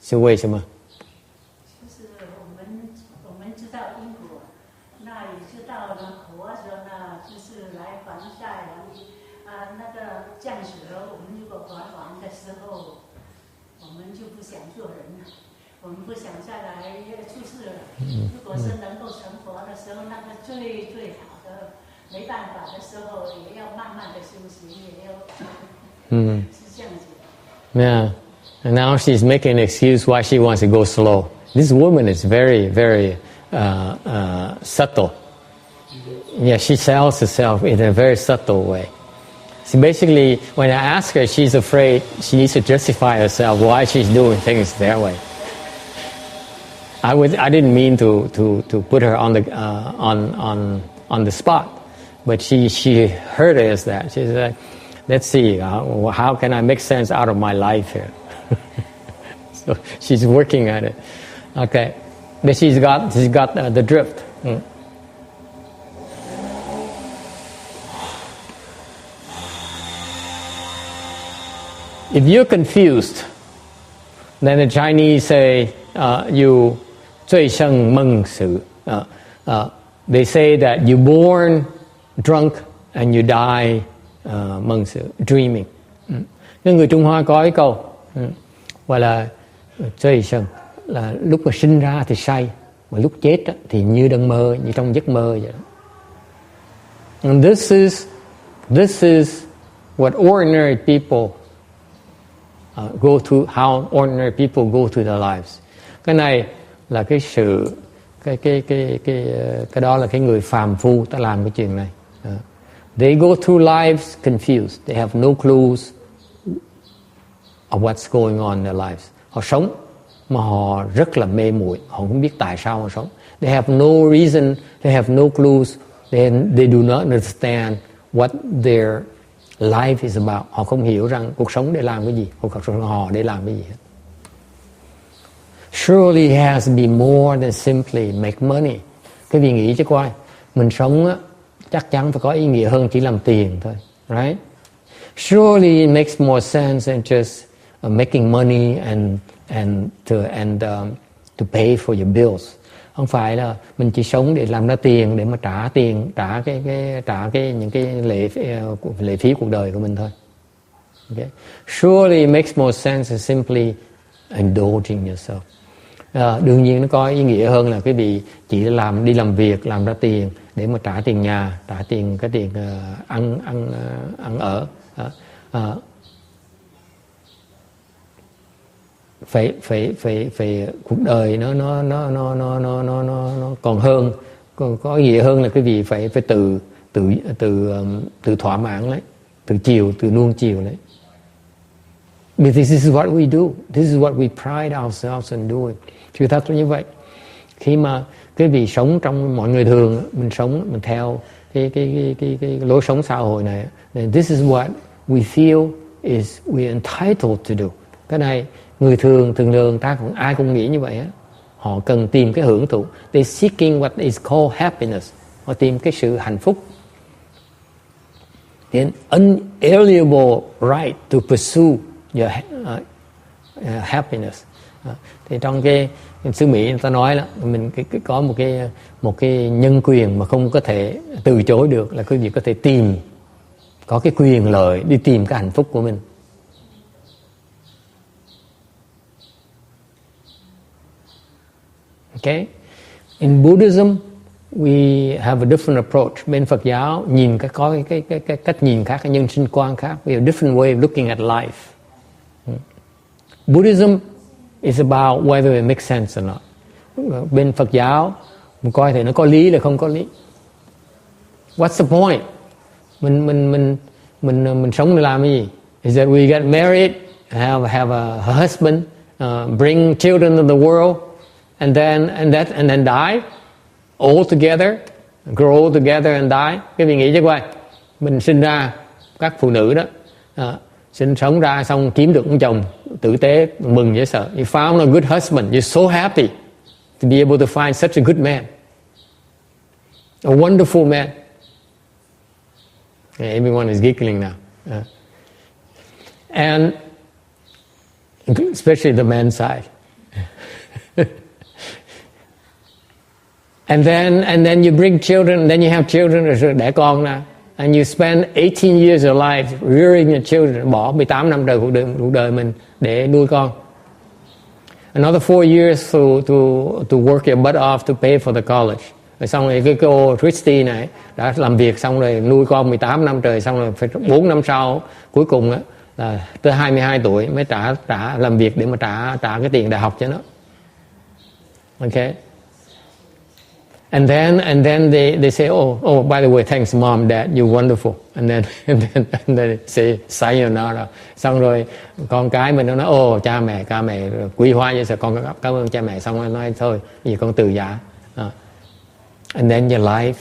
Speaker 1: 是为什么？
Speaker 5: 就是我们知道因果，那也知道呢，活着呢就是来还债那个降水了，我们如果还完的时候，我们就不想做人了，我们不想再来出世了。如果是能够成佛的时候，那个最好的。没办法的时候，也要慢慢的修行，也要是这样子的。
Speaker 1: Yeah, and now she's making an excuse why she wants to go slow. This woman is very, very subtle. Yeah, she sells herself in a very subtle way. So basically, when I ask her, she's afraid she needs to justify herself why she's doing things that way. I didn't mean to put her on the spot, but she heard it as that. She said, "Let's see, how can I make sense out of my life here?" So she's working at it. Okay, but she's got the drift. If you're confused, then the Chinese say you 醉生梦死. They say that you born drunk and you die 梦死, dreaming. Nên người Trung Hoa có cái câu gọi là 醉生, là lúc mà sinh ra thì say, mà lúc chết thì như đang mơ, như trong giấc mơ vậy. And this is what ordinary people go through, how ordinary people go through their lives. Cái này là cái sự cái đó là cái người phàm phu ta làm cái chuyện này. They go through lives confused. They have no clues of what's going on in their lives. Họ sống mà họ rất là mê muội, họ không biết tại sao họ sống. They have no reason, they have no clues, they do not understand what their life is about. Họ không hiểu rằng cuộc sống để làm cái gì, cuộc sống họ để làm cái gì hết. Surely it has to be more than simply make money. Cái vị nghĩ chứ coi, mình sống á, chắc chắn phải có ý nghĩa hơn chỉ làm tiền thôi, right? Surely it makes more sense than just making money and to pay for your bills. Không phải là mình chỉ sống để làm ra tiền, để mà trả những cái lệ phí cuộc đời của mình thôi. Okay? Surely it makes more sense than simply indulging yourself. Đương nhiên nó có ý nghĩa hơn là cái vị chỉ đi làm việc, làm ra tiền để mà trả tiền nhà, trả tiền ăn ở. Phải cuộc đời nó còn hơn, còn có ý nghĩa hơn là cái vị phải tự thỏa mãn lấy, tự nuông chiều lấy. But this is what we do. This is what we pride ourselves in doing. Sự thật là như vậy. Khi mà cái vị sống trong mọi người thường, mình theo cái lối sống xã hội này, this is what we feel is we entitled to do. Cái này người thường ai cũng nghĩ như vậy á. Họ cần tìm cái hưởng thụ. They seeking what is called happiness. Họ tìm cái sự hạnh phúc. An unalienable right to pursue your happiness. Thì trong cái xứ Mỹ người ta nói là mình có một cái nhân quyền mà không có thể từ chối được, là quý vị có thể có cái quyền lợi đi tìm cái hạnh phúc của mình. Okay? In Buddhism we have a different approach. Bên Phật giáo có cái cách nhìn khác, cái nhân sinh quan khác. We have a different way of looking at life. Buddhism is about whether it makes sense or not. Bên Phật giáo mình coi thì nó có lý là không có lý. What's the point? Mình sống để làm cái gì? Is that we get married, have a husband, bring children to the world, and then die all together, grow all together and die. Cái vị nghĩ chứ coi, mình sinh ra các phụ nữ đó, sinh sống ra xong kiếm được một chồng tử tế, mừng dễ sợ. You found a good husband, you're so happy to be able to find such a good man, a wonderful man. Everyone is giggling now, and especially the men's side. And then you bring children, and then you have children, rồi đẻ con ra. And you spend 18 years of life rearing your children. Bỏ 18 năm đời cuộc đời mình để nuôi con. Another 4 years to work your butt off to pay for the college. Rồi xong rồi cái cô Christy này đã làm việc xong rồi nuôi con 18 năm trời, xong rồi phải 4 năm sau cuối cùng á là tới 22 tuổi mới trả làm việc để mà trả cái tiền đại học cho nó. Okay. And then they say, oh, by the way, thanks mom, dad, you're wonderful. And then they say sayonara. Xong rồi con cái mình nó nói, cha mẹ quý hóa vậy, sao con cảm ơn cha mẹ. Xong rồi nói thôi, vì con từ giả. And then your life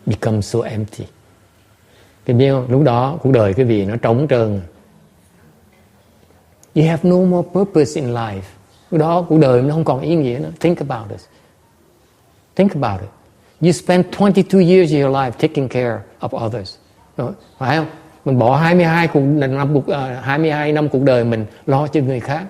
Speaker 1: becomes so empty. Cái biết không? Lúc đó cuộc đời cái vị nó trống trơn. You have no more purpose in life. Lúc đó cuộc đời nó không còn ý nghĩa nữa. Think about it. Think about it. You spend 22 years of your life taking care of others. Phải không? Mình bỏ 22 năm cuộc đời mình lo cho người khác.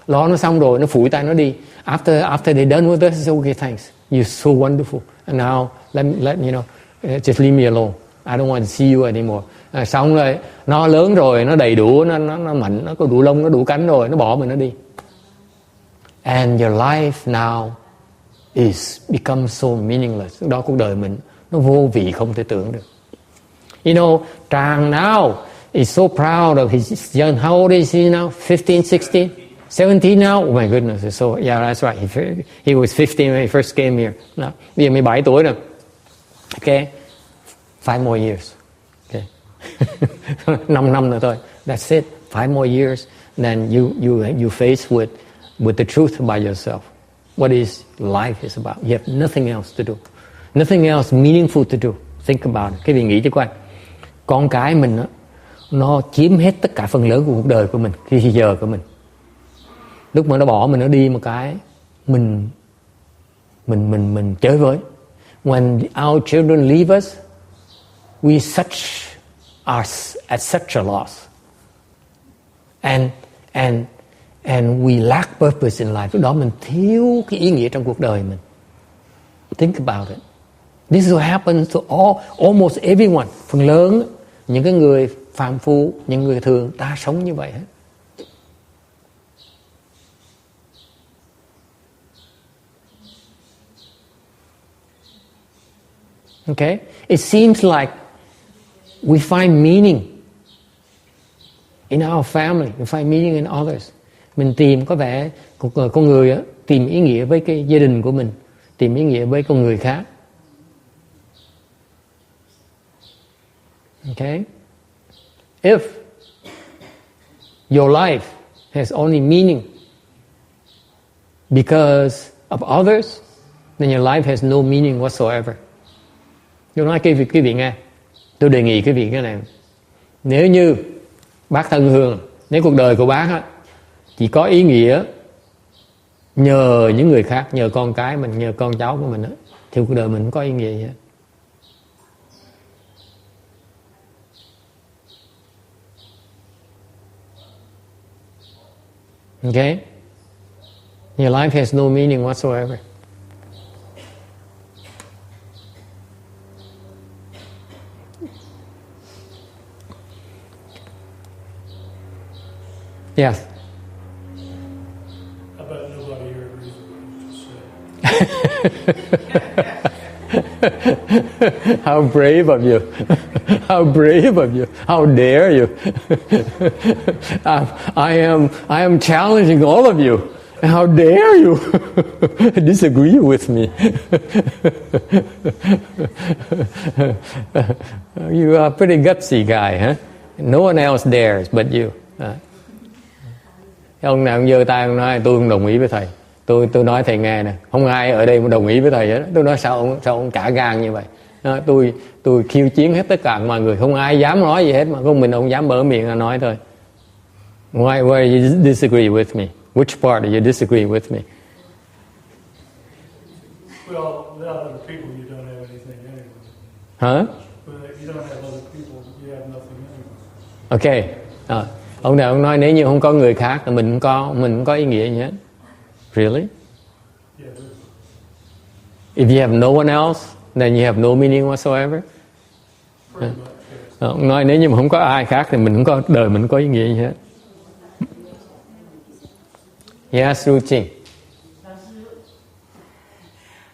Speaker 1: Lo nó xong rồi, nó phủi tay nó đi. After they're done with us, okay, thanks. You're so wonderful. And now, let you know, just leave me alone. I don't want to see you anymore. Xong rồi, nó lớn rồi, nó đầy đủ, nó mạnh, nó có đủ lông, nó đủ cánh rồi, nó bỏ mình nó đi. And your life now is become so meaningless. Đó cuộc đời mình nó vô vị không thể tưởng được. You know, Trang now is so proud of his young. How old is he now? 15, 16, 17 now. Oh my goodness! So yeah, that's right. He was 15 when he first came here. Now, bây giờ 17 tuổi rồi. Okay, 5 more years. Okay, 5 năm nữa thôi. That's it. 5 more years. Then you face with the truth about yourself. What is life is about. You have nothing else to do. Nothing else meaningful to do. Think about it. Cái vị nghĩ cho coi. Con cái mình nó chiếm hết tất cả phần lớn của cuộc đời của mình, khi giờ của mình. Lúc mà nó bỏ mình, nó đi một cái, mình chơi với. When our children leave us, we are at such a loss. And we lack purpose in life. Lúc đó mình thiếu cái ý nghĩa trong cuộc đời mình. Think about it. This is what happens to almost everyone. Phần lớn những cái người phàm phu, những người thường, ta sống như vậy hết. Okay? It seems like we find meaning in our family, we find meaning in others. Mình tìm có vẻ con người tìm ý nghĩa với cái gia đình của mình, tìm ý nghĩa với con người khác. Okay? If your life has only meaning because of others, then your life has no meaning whatsoever. Tôi nói quý vị nghe, tôi đề nghị quý vị cái này. Nếu như bác Thân Hương, nếu cuộc đời của bác chỉ có ý nghĩa nhờ những người khác, nhờ con cái mình, nhờ con cháu của mình thì cuộc đời mình không có ý nghĩa gì hết. Okay? Your life has no meaning whatsoever. Yes.
Speaker 6: I bet nobody here agrees with what you just said.
Speaker 1: How brave of you. How brave of you. How dare you. I am challenging all of you. How dare you disagree with me. You are a pretty gutsy guy, huh? No one else dares but you. Ông nào ông giơ tay ông nói tôi không đồng ý với thầy. Tôi nói thầy nghe nè, không ai ở đây mà đồng ý với thầy hết. Tôi nói sao ông cả gan như vậy. Tôi khiêu chiến hết tất cả mọi người, không ai dám nói gì hết, mà con mình ông dám mở miệng là nói thôi. Why you disagree with me? Which part do you disagree with me?
Speaker 6: Well, without other people, you don't have anything anyway.
Speaker 1: Huh?
Speaker 6: You don't have other people, you have nothing anyway.
Speaker 1: Okay. Ông nào ông nói nếu như không có người khác thì mình không có ý nghĩa gì hết. Really?
Speaker 6: Yeah.
Speaker 1: If you have no one else, then you have no meaning whatsoever. Ông nói nếu như mà không có ai khác thì mình không có đời mình không có ý nghĩa gì hết. Yes, Ruchi.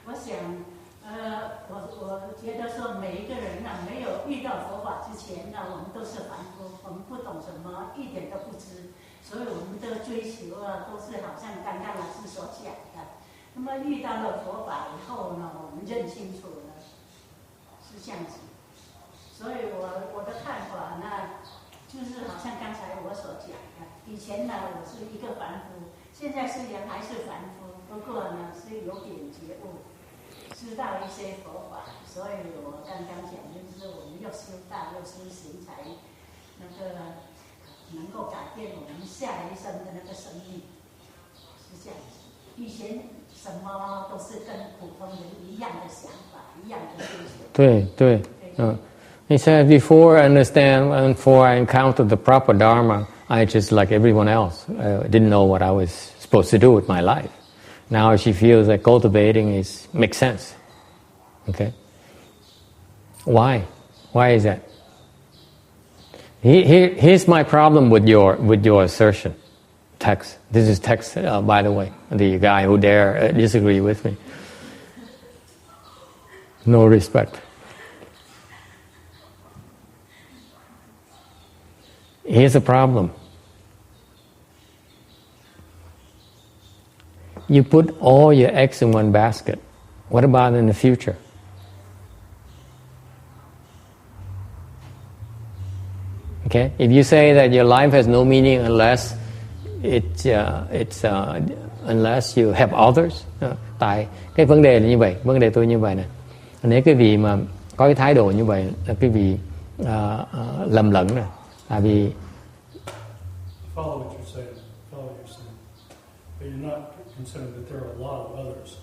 Speaker 5: 我想，我觉得说每一个人没有遇到佛法之前我们都是凡夫，我们不懂什么，一点都不知，所以我们的追求都是好像刚刚老师所讲的，那么遇到了佛法以后呢，我们认清楚了是这样子。所以我的看法呢，就是好像刚才我所讲的，以前呢我是一个凡夫，现在虽然还是凡夫，不过呢是有点觉悟，知道一些佛法。所以我刚刚讲，就是我们要修道，要修行，才那个能够改变我们下一生的那个生命，是这样子。以前什么都是跟普通人一样的想法，一样的追求。
Speaker 1: 对对，He said, before I understand and before I encountered the proper Dharma, I just like everyone else. I didn't know what I was supposed to do with my life. Now she feels that cultivating makes sense. Okay? Why? Why is that? Here's my problem with your assertion. Text. This is text, by the way. The guy who dare disagree with me. No respect. Here's the problem. You put all your eggs in one basket. What about in the future? Okay? If you say that your life has no meaning unless unless you help others. Tại cái vấn đề là như vậy, vấn đề tôi như vậy nè. Nếu quý vị mà có cái thái độ như vậy là quý vị lầm lẫn nè. Tại vì
Speaker 6: follow what you're saying, but you're not considering that there are a lot of others.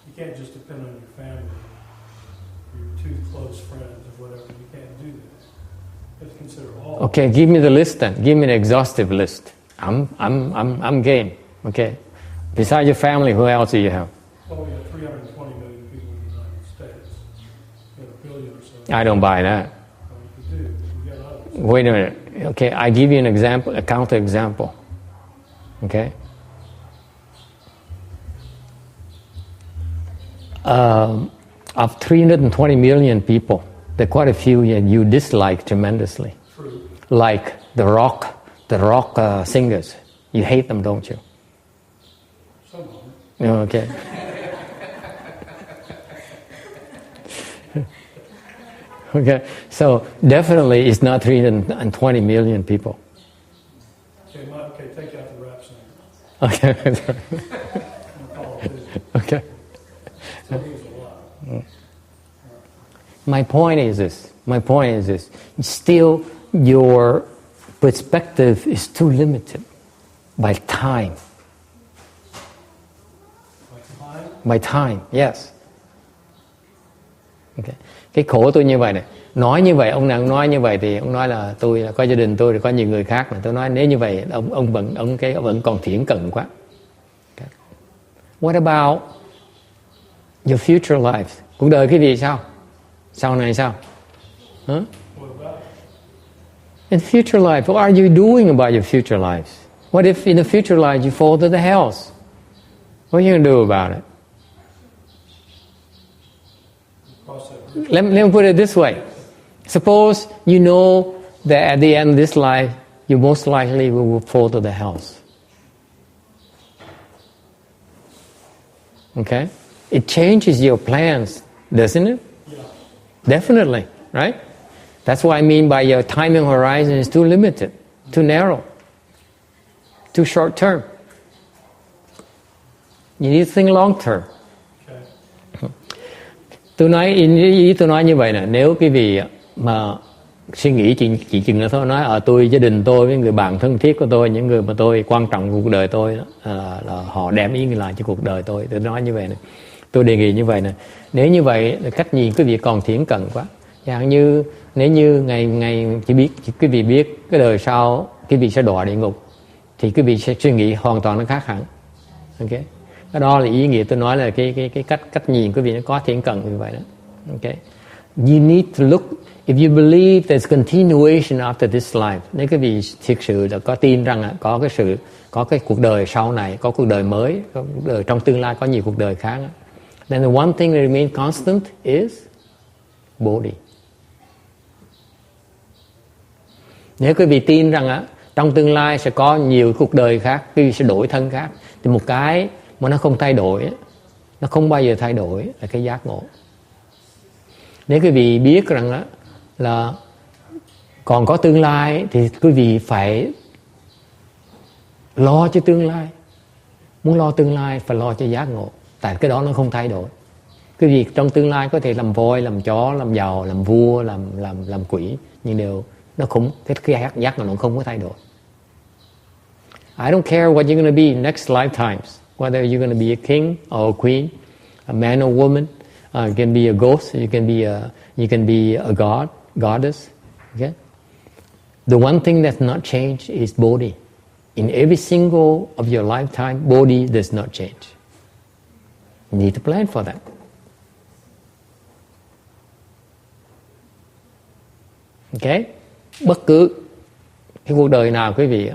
Speaker 6: You can't just depend on your family, your two close friends, or whatever. You can't do that. You have to consider all.
Speaker 1: Okay, give me the list then. Give me an exhaustive list. I'm game. Okay. Besides your family, who else do you have?
Speaker 6: Well, we have 320 million people in the United States. We have a billion or so.
Speaker 1: I don't buy that.
Speaker 6: Well, you do. You got others.
Speaker 1: Wait a minute. Okay, I give you an example, a counter example. Okay. Of 320 million people, there are quite a few you dislike tremendously.
Speaker 6: True.
Speaker 1: Like the rock singers. You hate them, don't you?
Speaker 6: Some of them.
Speaker 1: Okay. Okay, so definitely it's not 320 million people.
Speaker 6: Okay, take out the rap singer.
Speaker 1: Okay. Okay.
Speaker 6: So there's a lot.
Speaker 1: My point is this. Still, your perspective is too limited by time. By time, yes. Okay. Cái khổ tôi như vậy này. Nói như vậy, ông nào nói như vậy thì ông nói là tôi là có gia đình tôi, có nhiều người khác. Mà tôi nói nếu như vậy, ông vẫn còn thiển cận quá. Okay. What about your future life? Cuộc đời cái gì sao? Sau này sao? Huh? In future life, what are you doing about your future lives? What if in the future life you fall to the hells? What are you going to do about it? Let me put it this way. Suppose you know that at the end of this life, you most likely will fall to the hells. Okay? It changes your plans, doesn't it?
Speaker 6: Yeah.
Speaker 1: Definitely, right? That's what I mean by your timing horizon is too limited, too narrow, too short term. You need to think long term. Tôi nói như vậy nè, nếu quý vị mà suy nghĩ chỉ chừng là thôi, nói tôi, gia đình tôi với người bạn thân thiết của tôi, những người mà tôi quan trọng của cuộc đời tôi đó, là họ đem ý nghĩa lại cho cuộc đời tôi nói như vậy nè. Tôi đề nghị như vậy nè, nếu như vậy cách nhìn quý vị còn thiển cận quá. Chẳng như nếu như ngày quý vị biết cái đời sau quý vị sẽ đọa địa ngục, thì quý vị sẽ suy nghĩ hoàn toàn nó khác hẳn. Okay? Cái đó là ý nghĩa tôi nói là cái cách nhìn quý vị nó có thiển cận như vậy đó. Okay? You need to look, if you believe there's continuation after this life, nếu quý vị thực sự là có tin rằng có cái cuộc đời sau này, có cuộc đời mới, có cuộc đời trong tương lai có nhiều cuộc đời khác, then the one thing that remains constant is body. Nếu quý vị tin rằng trong tương lai sẽ có nhiều cuộc đời khác, quý vị sẽ đổi thân khác, thì một cái mà nó không thay đổi nó không bao giờ thay đổi là cái giác ngộ. Nếu quý vị biết rằng đó là còn có tương lai thì quý vị phải lo cho tương lai. Muốn lo tương lai phải lo cho giác ngộ. Tại cái đó nó không thay đổi. Quý vị trong tương lai có thể làm voi, làm chó, làm giàu, làm vua, làm quỷ, nhưng đều nó không, cái giác nó không có thay đổi. I don't care what you're going to be next lifetimes, whether you're going to be a king or a queen, a man or woman, you can be a ghost, you can be a god, goddess. Okay? The one thing that's not changed is body. In every single of your lifetime, body does not change. You need to plan for that. Okay? Bất cứ cái cuộc đời nào quý vị,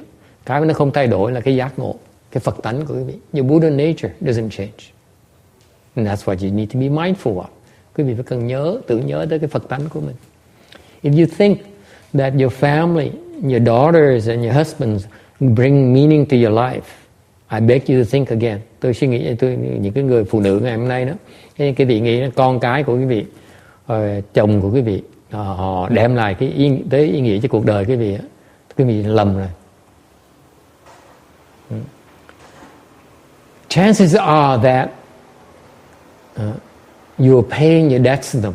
Speaker 1: cái nó không thay đổi là cái giác ngộ, cái Phật tánh của quý vị. Your Buddha nature doesn't change. And that's what you need to be mindful of. Quý vị phải cần tự nhớ tới cái Phật tánh của mình. If you think that your family, your daughters and your husbands bring meaning to your life, I beg you to think again. Tôi suy nghĩ những cái người phụ nữ ngày hôm nay đó, cái vị nghĩ con cái của quý vị, chồng của quý vị, họ đem lại cái ý nghĩa cho cuộc đời quý vị lầm rồi. Chances are that you are paying your debts to them.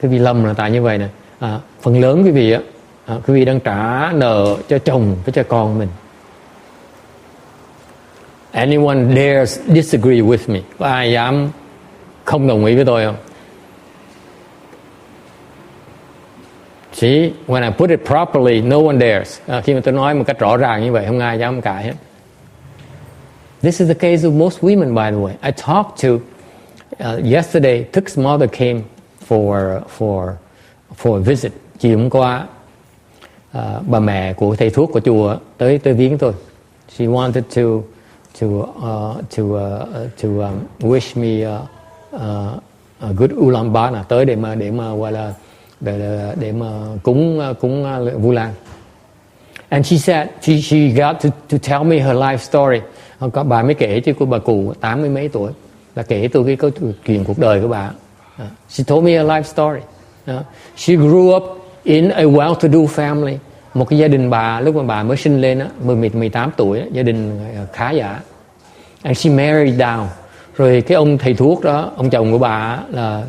Speaker 1: Quý vị lầm là tại như vậy nè. Phần lớn quý vị đang trả nợ cho chồng với cho con mình. Anyone dares disagree with me? Có ai dám không đồng ý với tôi không? See, when I put it properly, no one dares. Khi mà tôi nói một cách rõ ràng như vậy, không ai dám cãi hết. This is the case of most women, by the way. I talked to yesterday. Thuk's mother came for a visit. Chiều hôm qua, bà mẹ của thầy thuốc của chùa tới viếng tôi. She wanted to wish me a good Ulaanbaatar, tới để mà gọi là để mà cúng Vu Lan. And she said she got to tell me her life story. Bà mới kể cho cô bà cụ 80 mấy tuổi, là kể tôi cái câu chuyện cuộc đời của bà. She told me her life story. She grew up in a well-to-do family. Một cái gia đình bà lúc mà bà mới sinh lên á, 18 tuổi, gia đình khá giả. And she married down. Rồi cái ông thầy thuốc đó, ông chồng của bà là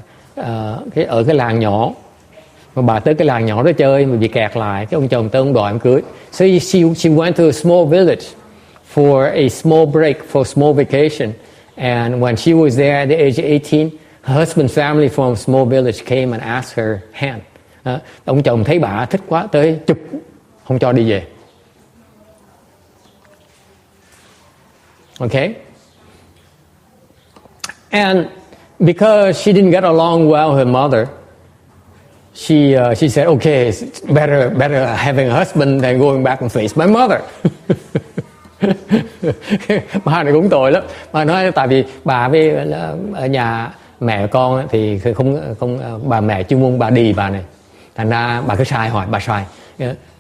Speaker 1: ở cái làng nhỏ. Mà bà tới cái làng nhỏ đó chơi mà bị kẹt lại, cái ông chồng tới ông đòi em cưới. So she went to a small village for a small break, for a small vacation. And when she was there at the age of 18, her husband's family from a small village came and asked her hand. Ông chồng thấy bà thích quá, tới chụp, không cho đi về. Okay? And because she didn't get along well with her mother, she said, okay, it's better having a husband than going back and face my mother. Bà này cũng tội lắm. Bà nói tại vì bà với ở nhà mẹ con thì không bà mẹ chuyên môn bà đì bà này, thành ra bà cứ sai hỏi bà sai.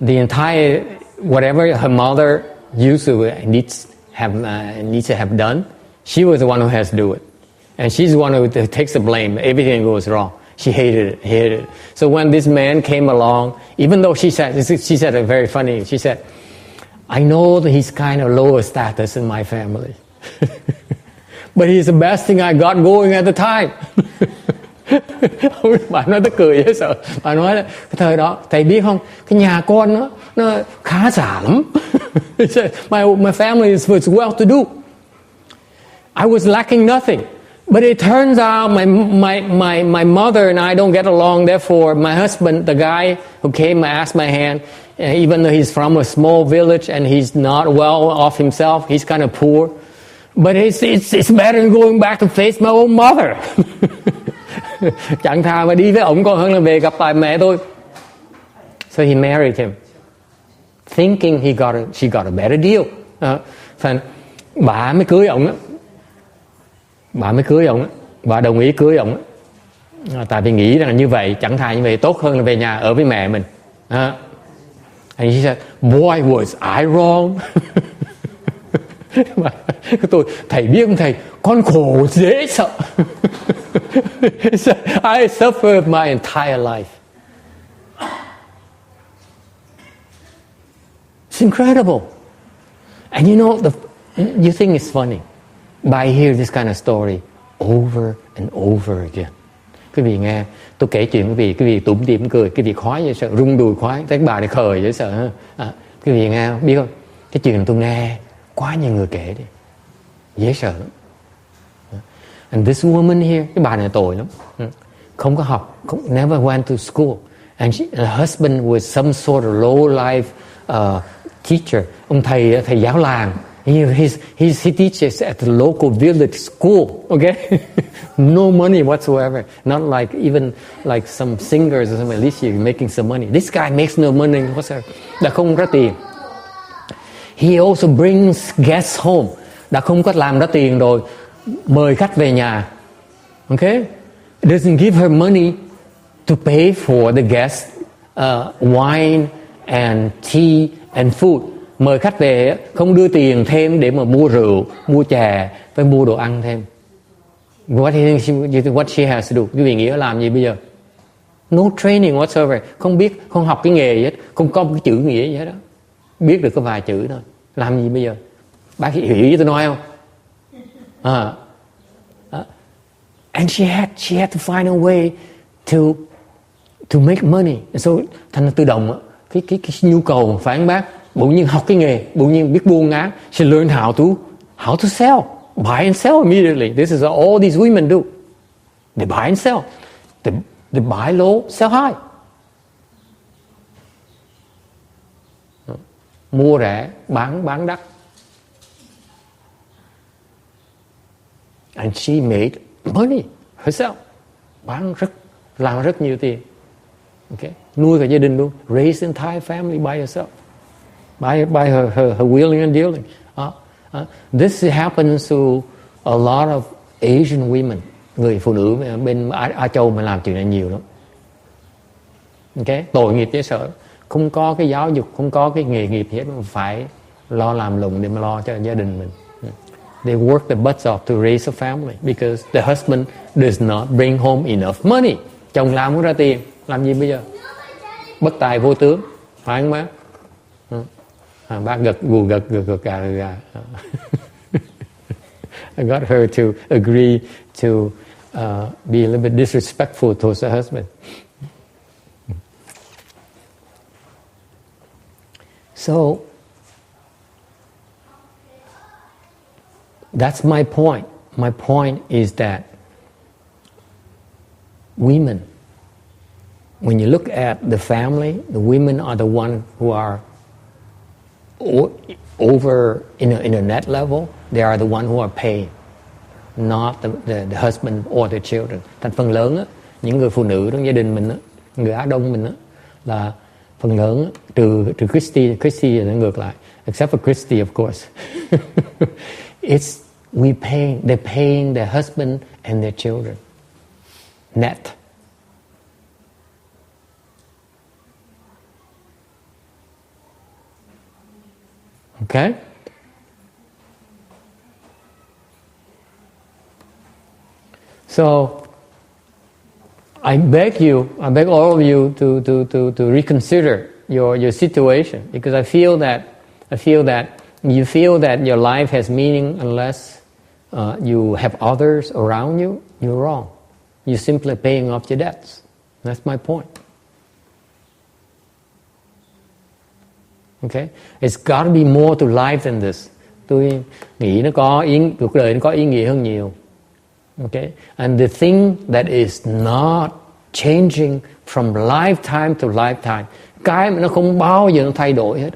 Speaker 1: The entire whatever her mother used to needs to have done, she was the one who has to do it, and she's the one who takes the blame. Everything goes wrong. She hated it. So when this man came along, even though she said it very funny. She said, I know that he's kind of lower status in my family, but he's the best thing I got going at the time. Bà nói tức cười dễ sợ. Bà nói là cái thời đó thầy biết không, cái nhà con nó khá giả lắm. My family is well to do. I was lacking nothing. But it turns out my mother and I don't get along. Therefore, my husband, the guy who came and asked my hand, even though he's from a small village and he's not well off himself, he's kind of poor. But it's better than going back to face my own mother. Chẳng thà mà đi với ổng còn hơn là về gặp lại mẹ tôi. So he married him, thinking she got a better deal. Thành bà mới cưới ổng á. Bà đồng ý cưới ổng. Tại vì nghĩ rằng như vậy, chẳng thà như vậy tốt hơn là về nhà ở với mẹ mình. And she said, boy, was I wrong. Thầy biết không thầy, con khổ dễ sợ. I suffered my entire life. It's incredible. And you know, you think it's funny, but I hear this kind of story over and over again. Quý vị nghe, tôi kể chuyện quý vị tủm tỉm cười, quý vị khoái dễ sợ, rung đùi khoái, cái bà này khờ dễ sợ ha. Quý vị nghe biết không? Cái chuyện tôi nghe quá nhiều người kể đi, dễ sợ lắm. And this woman here, cái bà này tội lắm, không có học, never went to school, and her husband was some sort of low life teacher, ông thầy giáo làng. He teaches at the local village school, okay? No money whatsoever. Not like even like some singers or something. At least you're making some money. This guy makes no money whatsoever. Đã không có tiền. He also brings guests home. Đã không có làm ra tiền rồi, mời khách về nhà. Okay? Doesn't give her money to pay for the guests, wine and tea and food. Mời khách về không đưa tiền thêm để mà mua rượu, mua trà, phải mua đồ ăn thêm. What she has to do? Quý vị nghĩ làm gì bây giờ? No training whatsoever. Không biết, không học cái nghề gì hết, không có cái chữ nghĩa gì hết đó. Biết được có vài chữ thôi. Làm gì bây giờ? Bác hiểu ý tôi nói không? And she had to find a way to make money. And so thành ra tự động cái nhu cầu phản bác. Bỗng nhiên học cái nghề, bỗng nhiên biết buôn bán. She learned how to sell, buy and sell immediately. This is all these women do. They buy and sell. They buy low, sell high. Mua rẻ, bán đắt. And she made money herself. Làm rất nhiều tiền. Okay? Nuôi cả gia đình luôn. Raise entire family by herself. By her wheeling and dealing. This happens to a lot of Asian women. Người phụ nữ bên Á Châu mà làm chuyện này nhiều lắm. Okay? Tội nghiệp dễ sợ. Không có cái giáo dục, không có cái nghề nghiệp gì hết, mà phải lo làm lụng để mà lo cho gia đình mình. They work their butts off to raise a family because the husband does not bring home enough money. Chồng làm không ra tiền, làm gì bây giờ? Bất tài vô tướng, phải không bác? Bác gật gà. I got her to agree to be a little bit disrespectful towards her husband. So that's my point. My point is that women, when you look at the family, the women are the one who are over in a net level. They are the one who are paying, not the husband or the children. Thành phần lớn á, những người phụ nữ trong gia đình mình á, người Á Đông mình á, là phần lớn á, trừ Christy là ngược lại, except for Christy of course. They're paying their husband and their children net. Okay? So I beg all of you to reconsider your situation, because I feel that you feel that your life has meaning unless you have others around you. You're wrong. You're simply paying off your debts. That's my point. Okay? It's got to be more to life than this. Tôi nghĩ cuộc đời nó có ý nghĩa hơn nhiều. Okay? And the thing that is not changing from lifetime to lifetime, cái mà nó không bao giờ nó thay đổi hết.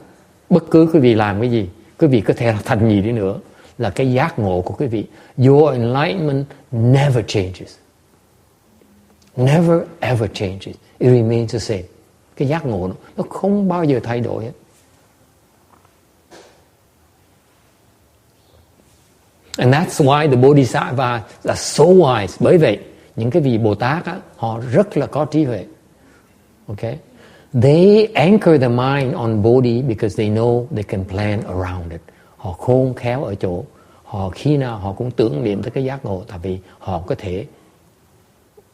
Speaker 1: Bất cứ quý vị làm cái gì, quý vị có thể thành gì đi nữa, là cái giác ngộ của quý vị. Your enlightenment never changes. Never ever changes. It remains the same. Cái giác ngộ nó không bao giờ thay đổi hết. And that's why the Bodhisattvas are so wise. Bởi vậy, những cái vị Bồ Tát á, họ rất là có trí huệ. Okay? They anchor the mind on Bodhi because they know they can plan around it. họ khôn khéo ở chỗ họ khi nào họ cũng tưởng niệm tới cái giác ngộ, tại vì họ có thể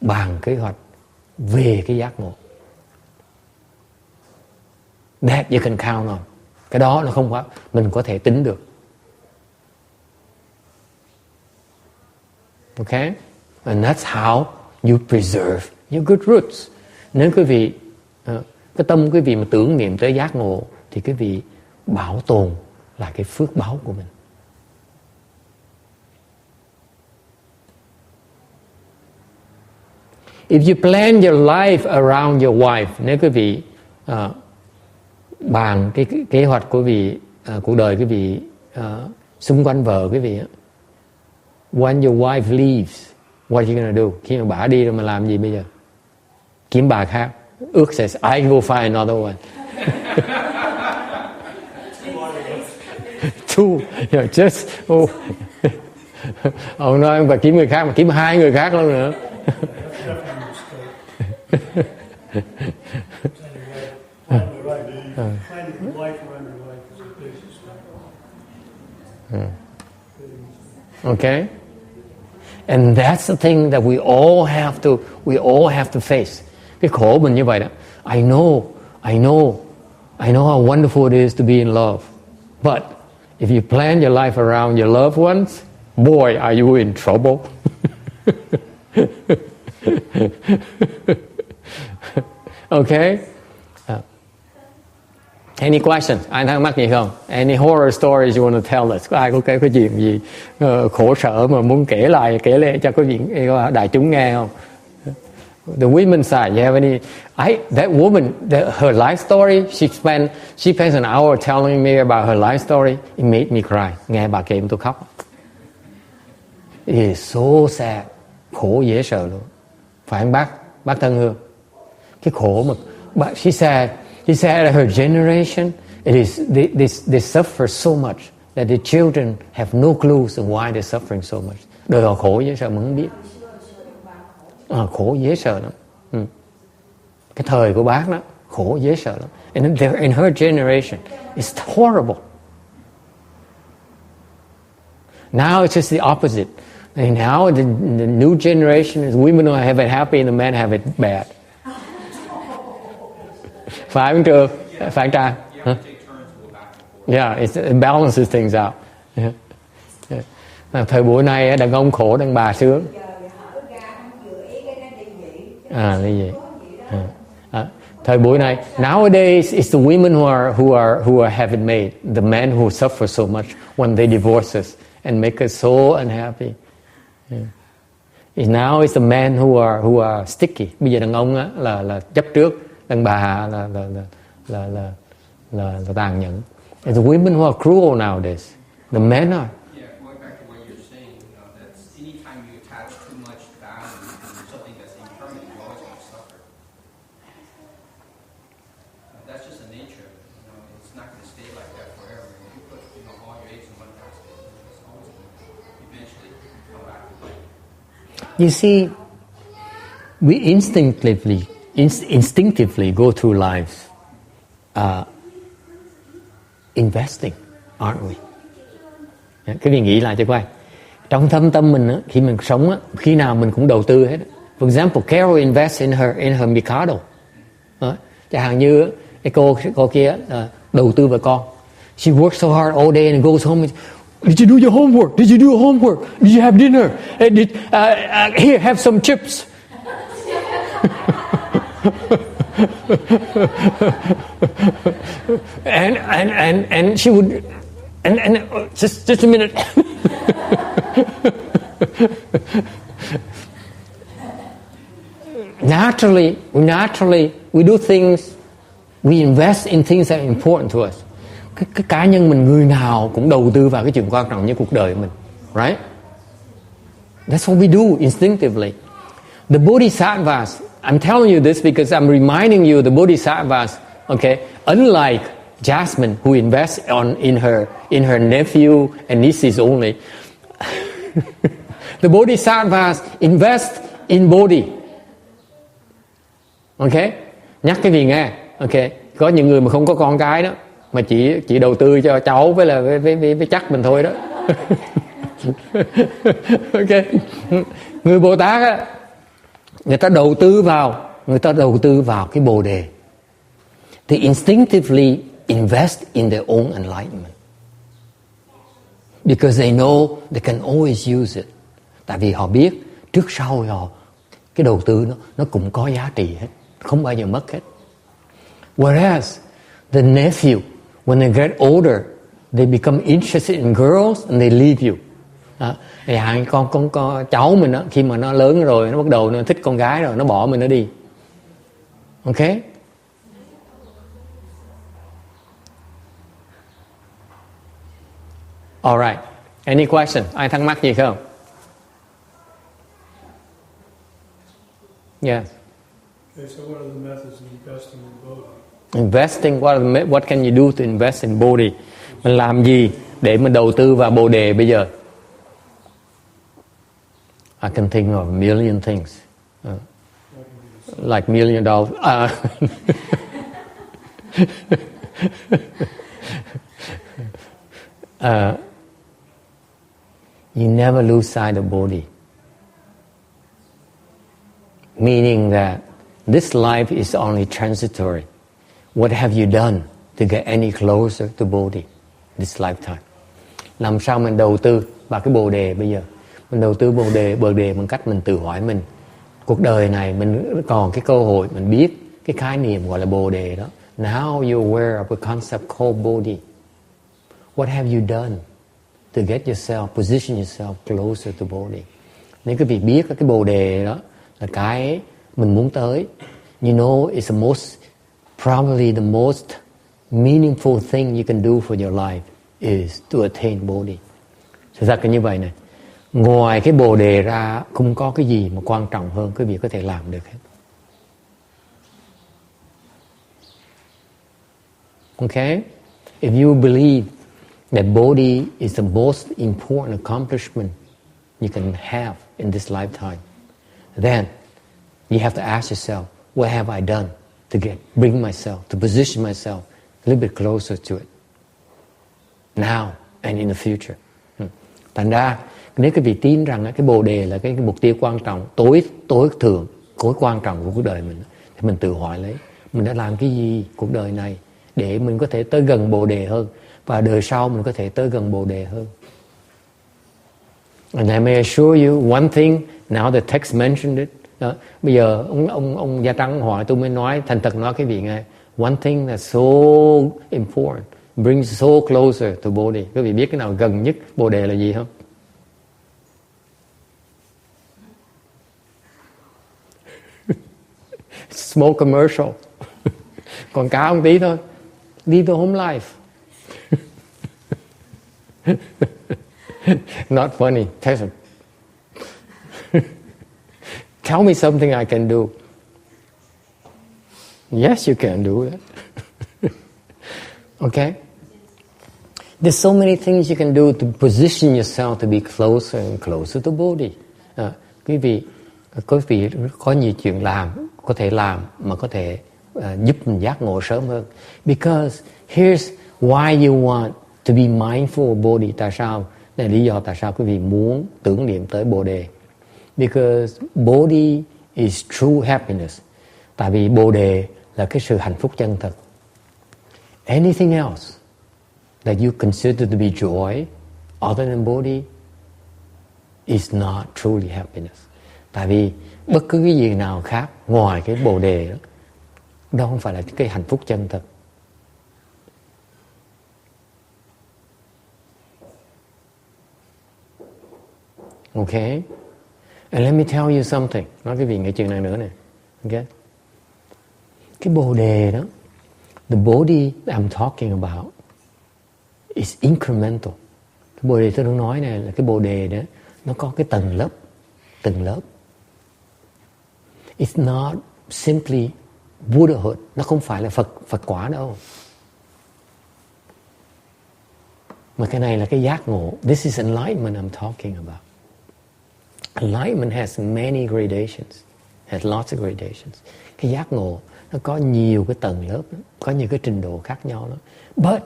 Speaker 1: bàn kế hoạch về cái giác ngộ. That you can count on. Cái đó nó không phải mình có thể tính được. Okay? And that's how you preserve your good roots. Nếu quý vị cái tâm quý vị mà tưởng niệm tới giác ngộ thì quý vị bảo tồn là cái phước báu của mình. If you plan your life around your wife, nếu quý vị bàn cái kế hoạch của quý vị, cuộc đời quý vị xung quanh vợ quý vị, when your wife leaves, what are you gonna do? Khi mà bà đi rồi mà làm gì bây giờ? Kiếm bà khác. Ước says, I go find another one. Two, just ông nói ông phải kiếm người khác mà kiếm 2 người khác luôn nữa. Okay, and that's the thing that we all have to face. Cái khổ mình như vậy đó. I know how wonderful it is to be in love, but if you plan your life around your loved ones, boy, are you in trouble. Okay. Any questions? Ai thắc mắc gì không? Any horror stories you want to tell us? Có ai có cái chuyện gì khổ sở mà muốn kể lại cho quý vị đại chúng nghe không? The women's side, you have any? That woman, her life story, she spends an hour telling me about her life story. It made me cry. Nghe bà kể tôi khóc. It is so sad. Khổ dễ sợ luôn. Phải không bác Thân Hương? Cái khổ mà she said that her generation, they suffer so much that the children have no clues on why they're suffering so much. Đời họ khổ dễ sợ mà không biết. Khổ dễ sợ lắm. Cái thời của bác đó khổ dễ sợ lắm. And they're in her generation, it's horrible. Now it's just the opposite. And now the new generation is women have it happy and the men have it bad. Phải không Trường? Phải Trang? Yeah, it balances things out. Yeah. Thời buổi này đàn ông khổ, đàn bà sướng. Như vậy. Thời buổi này, nowadays it's the women who are have it made, the men who suffer so much when they divorce us and make us so unhappy. Yeah. Now it's the men who are sticky. Bây giờ đàn ông á là chấp trước, đàn bà là tàn nhẫn. And the women who are cruel nowadays, the men are.
Speaker 2: Yeah, going back to what you're saying, that's anytime you attach too much value to something that's impermanent, you're always going to suffer. That's just the nature. It's not going to stay like that forever. If you put all your eggs in one basket, it's always going to eventually come back to bite.
Speaker 1: You see, we instinctively go through lives investing, aren't we? Cái gì nghĩ lại cho coi. Trong thâm tâm mình á, khi mình sống á, khi nào mình cũng đầu tư hết. For example, Carol invests in her Mikado. Chẳng hạn như cái cô kia đầu tư vào con. She works so hard all day and goes home and, did you do your homework? Did you do your homework? Did you have dinner? Here, have some chips. and she would and just a minute. Naturally we do things, we invest in things that are important to us. Cái cá nhân mình, người nào cũng đầu tư vào cái chuyện quan trọng như cuộc đời mình, right? That's what we do instinctively. The Bodhisattvas, I'm telling you this because I'm reminding you the Bodhisattvas, okay, unlike Jasmine who invests in her nephew and nieces only, the Bodhisattvas invest in Bodhi. Okay? Nhắc cái gì nghe? Okay, có những người mà không có con cái đó, mà chỉ đầu tư cho cháu với là với chắc mình thôi đó. Ok, người Bồ Tát á, người ta đầu tư vào cái Bồ đề. They instinctively invest in their own enlightenment because they know they can always use it. Tại vì họ biết trước sau họ cái đầu tư nó cũng có giá trị hết, không bao giờ mất hết. Whereas the nephew, when they get older, they become interested in girls and they leave you. Con cháu mình đó, khi mà nó lớn rồi, nó bắt đầu nó thích con gái rồi, nó bỏ mình nó đi. Okay? All right. Any question? Ai thắc mắc gì không? Yes.
Speaker 6: Okay, so what are the methods of investing in Bodhi?
Speaker 1: Investing, what can you do to invest in Bodhi? Mình làm gì để mình đầu tư vào Bồ đề bây giờ? I can think of a million things. Like $1 million. You never lose sight of Bodhi. Meaning that this life is only transitory. What have you done to get any closer to Bodhi this lifetime? Làm sao mình đầu tư vào cái Bồ đề bây giờ? Mình đầu tư Bồ đề bằng cách mình tự hỏi mình, cuộc đời này mình còn cái cơ hội mình biết cái khái niệm gọi là Bồ đề đó. Now you're aware of a concept called Bodhi. What have you done to get yourself, position yourself closer to Bodhi? Nếu quý vị biết cái Bồ đề đó là cái mình muốn tới, you know it's probably the most meaningful thing you can do for your life is to attain Bodhi. Thực ra cái như vậy này, ngoài cái Bồ đề ra không có cái gì mà quan trọng hơn quý vị có thể làm được hết. Okay? If you believe that Bodhi is the most important accomplishment you can have in this lifetime, then you have to ask yourself, what have I done to bring myself, to position myself a little bit closer to it now and in the future. Thành ra nếu quý vị tin rằng cái Bồ đề là cái mục tiêu quan trọng, tối thượng, tối quan trọng của cuộc đời mình, thì mình tự hỏi lấy mình đã làm cái gì cuộc đời này để mình có thể tới gần Bồ đề hơn, và đời sau mình có thể tới gần Bồ đề hơn. And I may assure you one thing, now the text mentioned it. Bây giờ ông Gia Trắng hỏi tôi mới nói, thành thật nói cái vị nghe. One thing that's so important, brings so closer to Bodhi. Quý vị biết cái nào gần nhất Bồ đề là gì không? Small commercial. Quảng cáo một tí thôi. Live the home life. Not funny. Tell me something I can do. Yes, you can do that. Okay? There's so many things you can do to position yourself to be closer and closer to Bodhi. Quý vị có nhiều chuyện có thể làm mà có thể giúp mình giác ngộ sớm hơn. Because here's why you want to be mindful of Bodhi. Tại sao? Đây là lý do tại sao quý vị muốn tưởng niệm tới Bồ đề. Because Bodhi is true happiness. Tại vì Bồ đề là cái sự hạnh phúc chân thật. Anything else that you consider to be joy other than Bodhi is not truly happiness. Tại vì bất cứ cái gì nào khác ngoài cái Bồ đề đó không phải là cái hạnh phúc chân thật. Okay? And let me tell you something. Nói cái vị nghe chuyện này nữa nè. Okay? Cái Bồ đề đó, the Bodhi I'm talking about is incremental. Cái Bồ đề tôi đang nói này là cái Bồ đề đó, nó có cái tầng lớp. It's not simply Buddhahood. Nó không phải là Phật quả đâu. Mà cái này là cái giác ngộ. This is enlightenment I'm talking about. Enlightenment has many gradations. has lots of gradations. Cái giác ngộ nó có nhiều cái tầng lớp, có nhiều cái trình độ khác nhau đó. But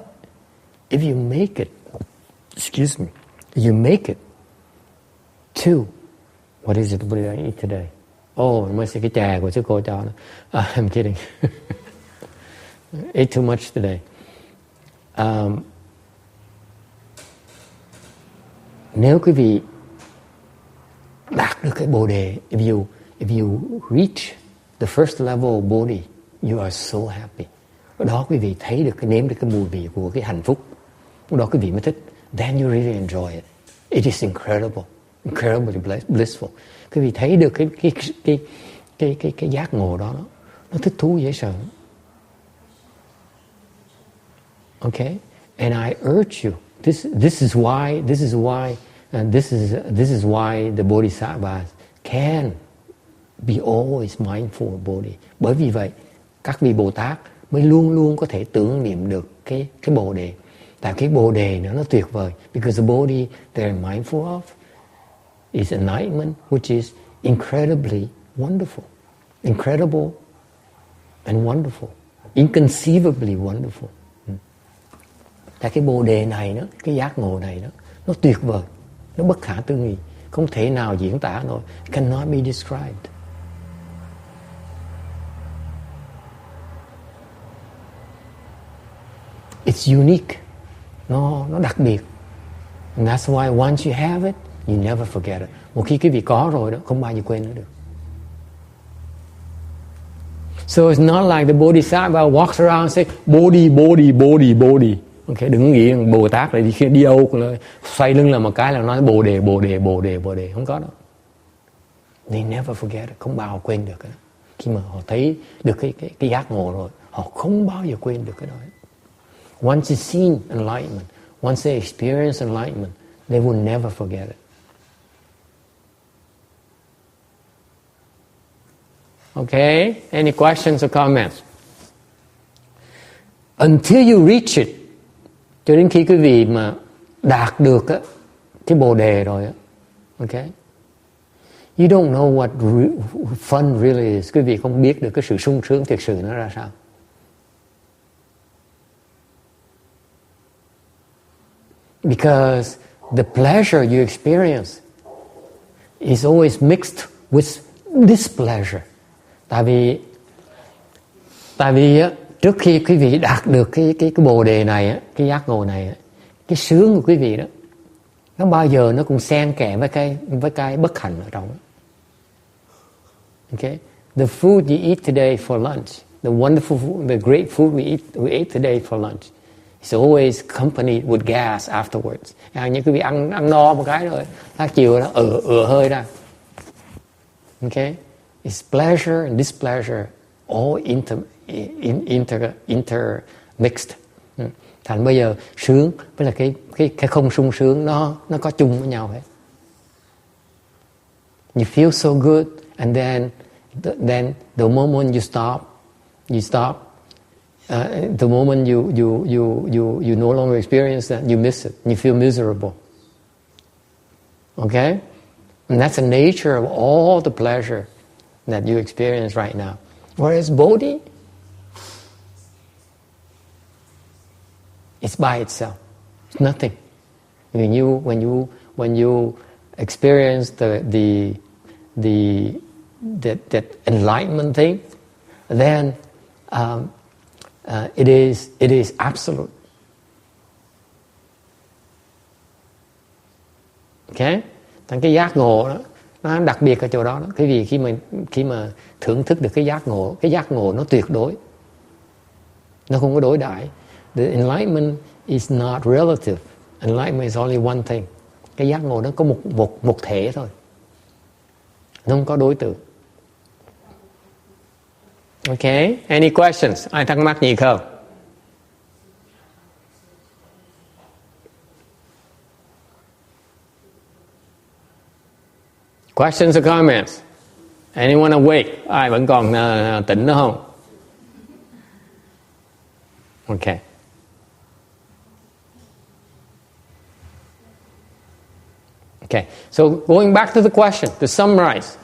Speaker 1: if you make it, you make it to, what is it I eat today? Oh, mới sẽ cái trà của sư cô cho nó. I'm kidding. Ate too much today. Nếu quý vị đạt được cái bồ đề, if you reach the first level of body, you are so happy. Lúc đó quý vị thấy được, nếm được cái mùi vị của cái hạnh phúc. Lúc đó quý vị mới thích. Then you really enjoy it. It is incredible, incredibly blissful. Quý vị thấy được cái giác ngộ đó, nó thích thú dễ sợ. Okay, and I urge you. This is why the Bodhisattvas can be always mindful of body. Bởi vì vậy, các vị Bồ Tát mới luôn luôn có thể tưởng niệm được cái bồ đề. Tại cái bồ đề nó tuyệt vời. Because the body they're mindful of is enlightenment, which is incredibly wonderful. Incredible and wonderful. Inconceivably wonderful. Tại cái bồ đề này đó, cái giác ngộ này đó, nó tuyệt vời, nó bất khả tư nghị, không thể nào diễn tả nổi. Cannot be described. It's unique. Nó đặc biệt. And that's why once you have it, you never forget it. Một khi quý vị có rồi đó, không bao giờ quên nữa được. So it's not like the Bodhisattva walks around and say, body, body, body, body. Okay, đừng nghĩ Bồ Tát lại đi đâu xoay lưng là một cái là nói bồ đề, bồ đề, bồ đề, bồ đề. Không có đâu. They never forget it. Không bao giờ quên được cái đó. Khi mà họ thấy được cái giác ngộ rồi, họ không bao giờ quên được cái đó. Once they've seen enlightenment, once they experience enlightenment, they will never forget it. Okay, any questions or comments? Until you reach it, cho đến khi quý vị mà đạt được á, cái bồ đề rồi á, okay, you don't know what fun really is. Quý vị không biết được cái sự sung sướng thực sự nó ra sao. Because the pleasure you experience is always mixed with displeasure. Tại vì á, trước khi quý vị đạt được cái bồ đề này á, cái giác ngộ này á, cái sướng của quý vị đó, nó bao giờ nó cũng xen kẽ với cái bất hạnh ở trong đó. Okay, the food you eat today for lunch, the wonderful food, the great food we ate today for lunch, it's always accompanied with gas afterwards. Như quý vị ăn no một cái rồi, lát chiều đó hơi ra. Okay, it's pleasure and displeasure all intermixed. Thành bây giờ sướng với là cái không sung sướng nó có chung với nhau hết. You feel so good, and then the moment you stop. The moment you no longer experience that, you miss it. You feel miserable. Okay, and that's the nature of all the pleasure that you experience right now. Whereas bodhi, it's by itself. It's nothing. When you experience that enlightenment thing, then it is absolute. Okay? Thành cái giác ngộ đó, nó đặc biệt ở chỗ đó. Cái vì khi mà thưởng thức được cái giác ngộ nó tuyệt đối. Nó không có đối đãi. The enlightenment is not relative. Enlightenment is only one thing. Cái giác ngộ nó có một thể thôi. Nó không có đối tượng. Okay, any questions? Ai thắc mắc gì không? Questions or comments? Anyone awake? Ai vẫn còn tỉnh nữa không? Okay. Okay, so going back to the question, to summarize,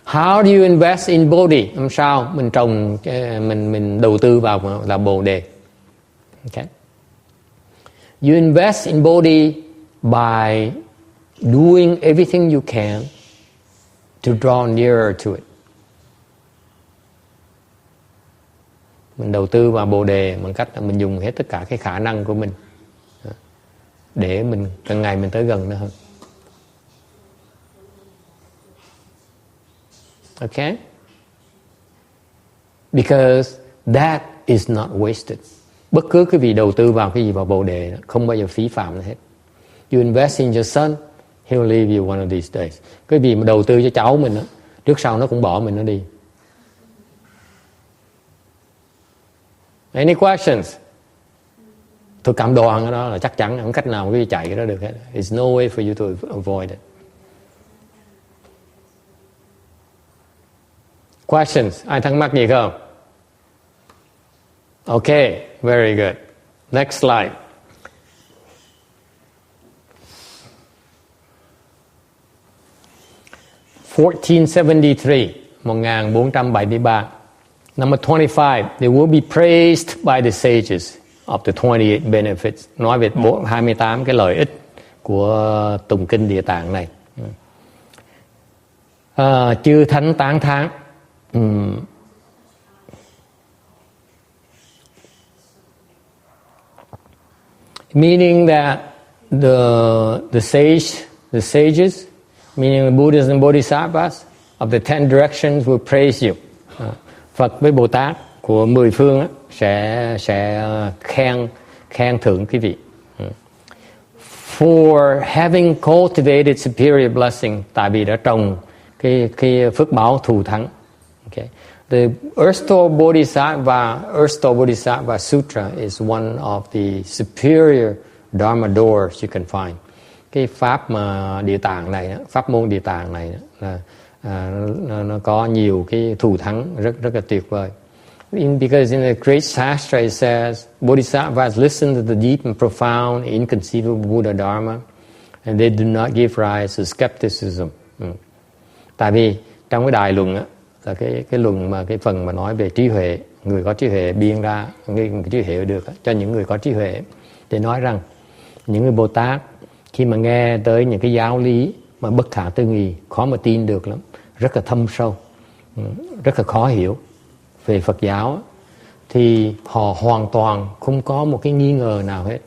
Speaker 1: How do you invest in Bodhi? Làm sao mình trồng, mình đầu tư vào là Bồ đề? Okay. You invest in Bodhi by doing everything you can to draw nearer to it. Mình đầu tư vào Bồ đề bằng cách là mình dùng hết tất cả cái khả năng của mình để mình càng ngày mình tới gần nó hơn. Okay? Because that is not wasted. Bất cứ cái gì đầu tư vào cái gì vào Bồ đề không bao giờ phí phạm nó hết. You invest in your son, he'll leave you one of these days. Cái gì mà đầu tư cho cháu mình đó, trước sau nó cũng bỏ mình nó đi. Any questions? Tôi cam đoan cái đó là chắc chắn không cách nào mà cái gì chạy cái đó được hết. There's no way for you to avoid it. Questions? Ai thắc mắc gì không? Okay, very good. Next slide. (1473). Number 25. They will be praised by the sages of the 28 benefits. Nói về 28 cái lợi ích của tụng kinh Địa Tạng này. Chư thánh tán thán. Meaning that the sages, meaning the Buddhas and Bodhisattvas of the 10 directions will praise you. Phật với Bồ Tát của 10 phương sẽ khen thưởng quý vị. For having cultivated superior blessing, tại vì đã trồng cái phước báo thù thắng. Okay. The Earth Store Bodhisattva Sutra is one of the superior Dharma doors you can find. Cái pháp mà Địa Tạng này, pháp môn Địa Tạng này là nó có nhiều cái thù thắng rất là tuyệt vời. Because in the great Shastra it says, Bodhisattvas listen to the deep and profound, inconceivable Buddha Dharma, and they do not give rise to skepticism. Tại vì trong cái đại luận á, là cái luận mà cái phần mà nói về trí huệ, người có trí huệ biên ra, người trí huệ được cho những người có trí huệ, để nói rằng những người Bồ Tát khi mà nghe tới những cái giáo lý mà bất khả tư nghị, khó mà tin được lắm, rất là thâm sâu, rất là khó hiểu về Phật giáo, thì họ hoàn toàn không có một cái nghi ngờ nào hết.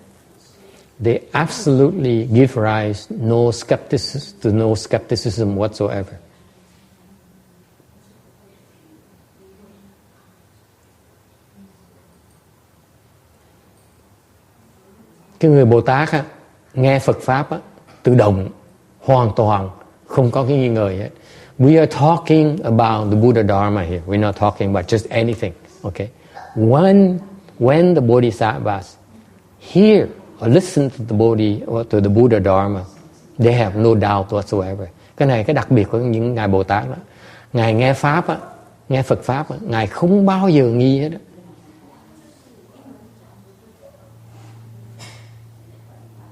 Speaker 1: They absolutely give rise to no skepticism whatsoever. Cái người Bồ Tát á, nghe Phật Pháp á, tự động, hoàn toàn, không có cái nghi ngờ hết. We are talking about the Buddha Dharma here. We're not talking about just anything. Okay? When the Bodhisattvas hear or listen to the Buddha Dharma, they have no doubt whatsoever. Cái này cái đặc biệt của những ngài Bồ Tát đó. Ngài nghe Pháp á, nghe Phật Pháp á, ngài không bao giờ nghi hết đó.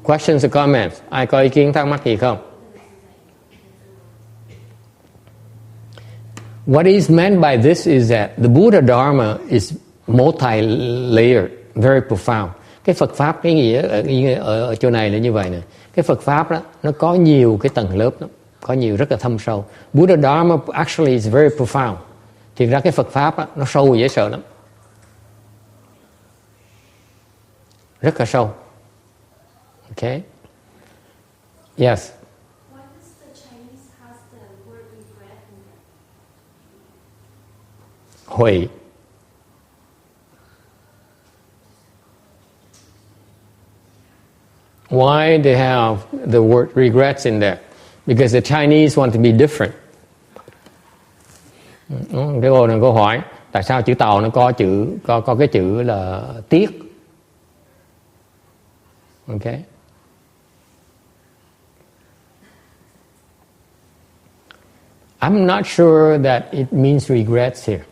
Speaker 1: Questions or comments? Ai có ý kiến thắc mắc gì không? What is meant by this is that the Buddha Dharma is multi-layered, very profound. Cái Phật Pháp, cái nghĩa ở chỗ này là như vậy nè. Cái Phật Pháp đó, nó có nhiều cái tầng lớp đó, có nhiều rất là thâm sâu. Buddha Dharma actually is very profound. Thì ra cái Phật Pháp đó, nó sâu dễ sợ lắm. Rất là sâu. Okay? Yes.
Speaker 4: Why does the Chinese has the word regret in there?
Speaker 1: Hủy. Why they have the word regrets in there? Because the Chinese want to be different. Cái câu hỏi, tại sao chữ Tàu nó có cái chữ là tiếc? Okay. I'm not sure that it means regrets here.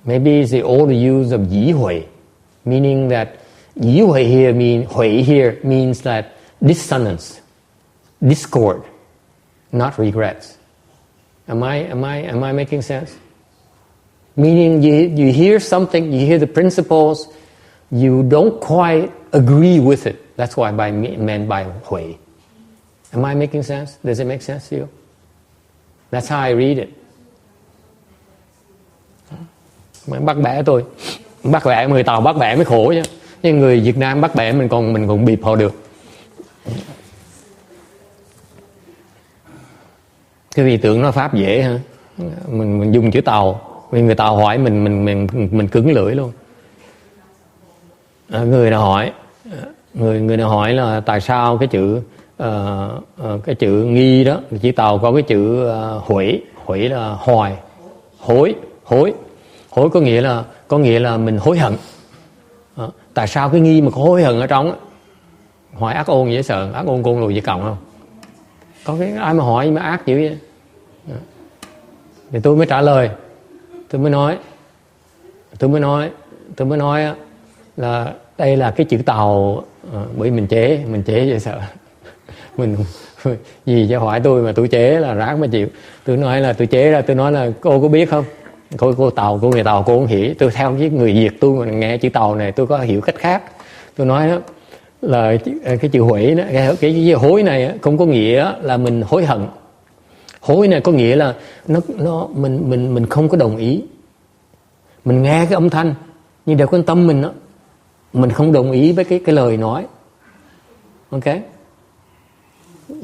Speaker 1: Maybe it's the old use of yi hui, meaning that yi hui here means that dissonance, discord, not regrets. Am I making sense? Meaning you hear something, you hear the principles, you don't quite agree with it. That's why meant by Huệ. Am I making sense? Does it make sense to you? That's how I read it. Bắt bẻ tôi, bắt bẻ người Tàu bắt bẻ mới khổ chứ. Nhưng người Việt Nam bắt bẻ mình còn bịp họ được. Cái vì tưởng nó pháp dễ hả? Mình dùng chữ Tàu, vì người Tàu hỏi mình cứng lưỡi luôn. Người nào hỏi là tại sao cái chữ nghi đó, chữ Tàu có cái chữ hủy là hoài, hối có nghĩa là mình hối hận. Tại sao cái nghi mà có hối hận ở trong? Hỏi ác ôn dễ sợ, ác ôn côn lùi về còng không? Có cái ai mà hỏi mà ác dữ vậy? Thì tôi mới trả lời, tôi mới nói là đây là cái chữ Tàu, bởi mình chế dễ sợ. Mình gì cho hỏi tôi mà tôi chế là ráng mà chịu. Tôi nói là tôi chế ra, tôi nói là cô có biết không? Cô người Tàu cô không hiểu. Tôi theo với người Việt tôi mà nghe chữ Tàu này tôi có hiểu cách khác. Tôi nói đó là cái chữ hủy đó, cái chữ hối này không có nghĩa là mình hối hận. Hối này có nghĩa là mình không có đồng ý. Mình nghe cái âm thanh nhưng đều con tâm mình đó, mình không đồng ý với cái lời nói. Ok?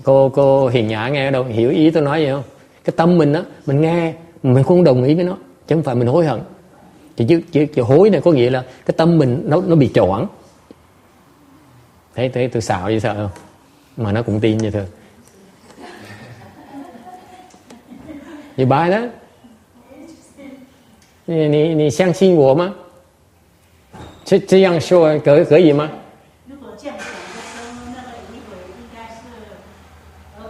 Speaker 1: Cô Hiền Nhã nghe đâu hiểu ý tôi nói gì không? Cái tâm mình á, mình nghe mình không đồng ý với nó, chứ không phải mình hối hận. Chữ hối này có nghĩa là cái tâm mình nó bị choáng. Thấy tôi xạo vậy sợ không? Mà nó cũng tin vậy thôi. 你白呢？你相信我吗？这样说可以吗？
Speaker 5: 如果这样讲的时候，那个疑鬼应该是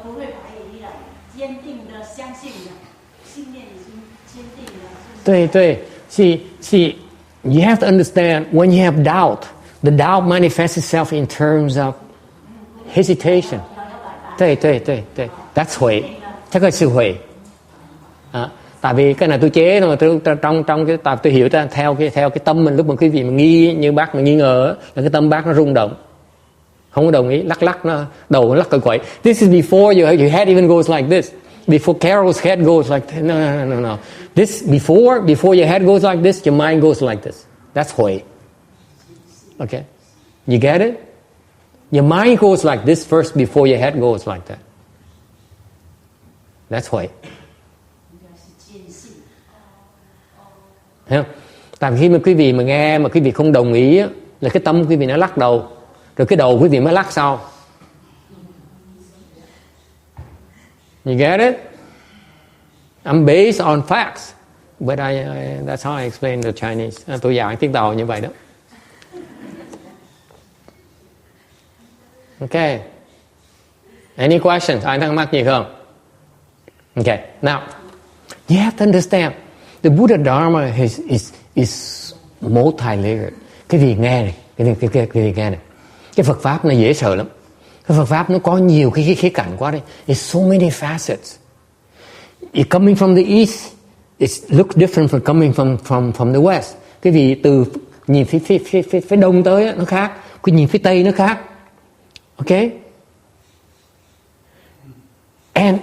Speaker 5: 不会怀疑了，坚定的相信了，信念已经坚定了。
Speaker 1: 对 ，see, you have to understand when you have doubt, the doubt manifests itself in terms of hesitation. 对 ，that's 悔，这个是悔。Tại vì cái này tôi chế mà trong cái tôi hiểu theo cái tâm mình lúc mà quý vị mà nghi như bác mà nghi ngờ là cái tâm bác nó rung động, không có đồng ý, lắc nó đầu nó lắc quậy. This is before your head even goes like this. Before Carol's head goes like no. This before your head goes like this, your mind goes like this. That's Huệ. Okay, you get it? Your mind goes like this first before your head goes like that. That's Huệ. Thấy không? Tại khi mà quý vị mà nghe mà quý vị không đồng ý á, là cái tâm quý vị nó lắc đầu, rồi cái đầu quý vị mới lắc sau. You get it? I'm based on facts, but that's how I explain the Chinese. Tôi giảng tiếng Tàu như vậy đó. Okay. Any questions? Ai thắc mắc gì không? Okay. Now, you have to understand. The Buddha Dharma is multi-layered. Cái gì nghe này, cái gì nghe này. Cái Phật pháp nó dễ sợ lắm. Cái Phật pháp nó có nhiều cái khía cạnh quá đây. It's so many facets. It coming from the east, it looks different from coming from the west. Cái gì từ nhìn phía đông tới nó khác, cái nhìn phía tây nó khác. Okay? And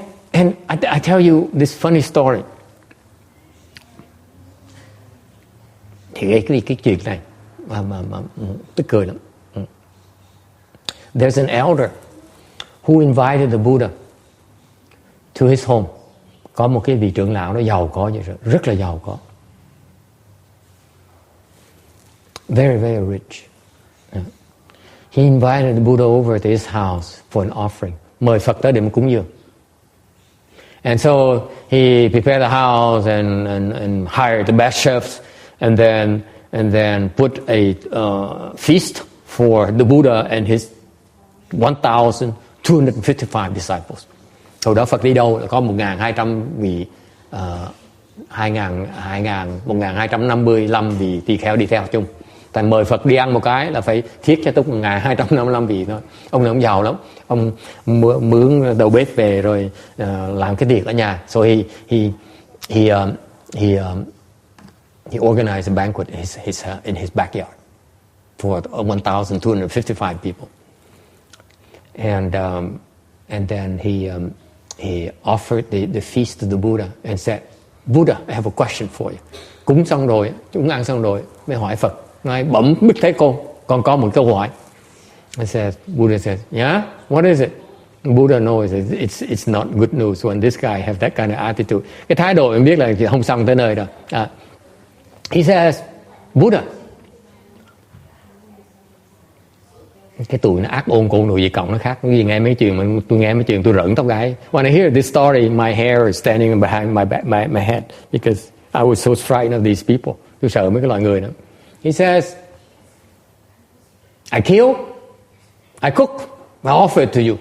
Speaker 1: I tell you this funny story. Thì cái chuyện này mà tức cười lắm. There's an elder who invited the Buddha to his home. Có một cái vị trưởng lão nó giàu có vậy rồi, rất là giàu có. Very, very rich. He invited the Buddha over to his house for an offering. Mời Phật tới để mà cúng dường. And so he prepared the house and hired the best chefs. And then put a feast for the Buddha and his 1,255 disciples. Hồi đó Phật đi đâu là có 1.200 vị 1.255 vị tỳ kheo đi theo chung. Tại mời Phật đi ăn một cái là phải thiết cho túc 1.255 vị thôi. Ông này ông giàu lắm, ông mướn đầu bếp về rồi làm cái tiệc ở nhà. So he organized a banquet in his backyard for 1,255 people. And then he offered the feast to the Buddha and said, Buddha, I have a question for you. Cúng xong rồi, chúng ăn xong rồi, mới hỏi Phật. Nói bẩm Bích Thế con có một câu hỏi. Buddha says, yeah, what is it? Buddha knows it's not good news when this guy have that kind of attitude. Cái thái độ em biết là không xong tới nơi đâu. He says, Buddha, cái tụi nó ác ôn côn đồ gì cộng nó khác. Cái gì nghe mấy chuyện mà tôi nghe mấy chuyện tôi rợn tóc gáy. When I hear this story, my hair is standing behind my head because I was so frightened of these people. Tôi sợ mấy cái loại người đó. He says, I kill, I cook, I offer it to you.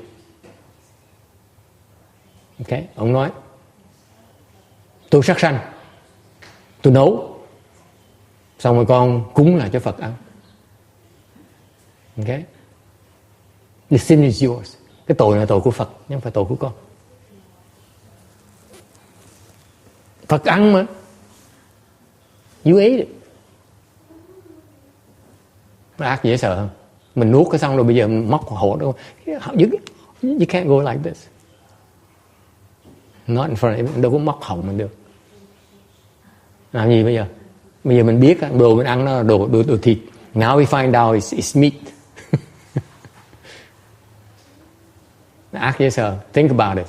Speaker 1: Okay, ông nói, tôi sát sanh, tôi nấu, xong rồi con cúng lại cho Phật ăn. Okay, the sin is yours. Cái tội là tội của Phật, nhưng không phải tội của con. Phật ăn mà, you ate it. Nó ác dễ sợ không? Mình nuốt cái xong rồi bây giờ mình móc hổ đâu. You can't go like this. Not in front of it. Đâu có móc họng mình được. Làm gì bây giờ? Bây giờ mình biết đồ mình ăn nó là đồ thịt. Now we find out it's meat. Nó ác dễ sợ. Think about it.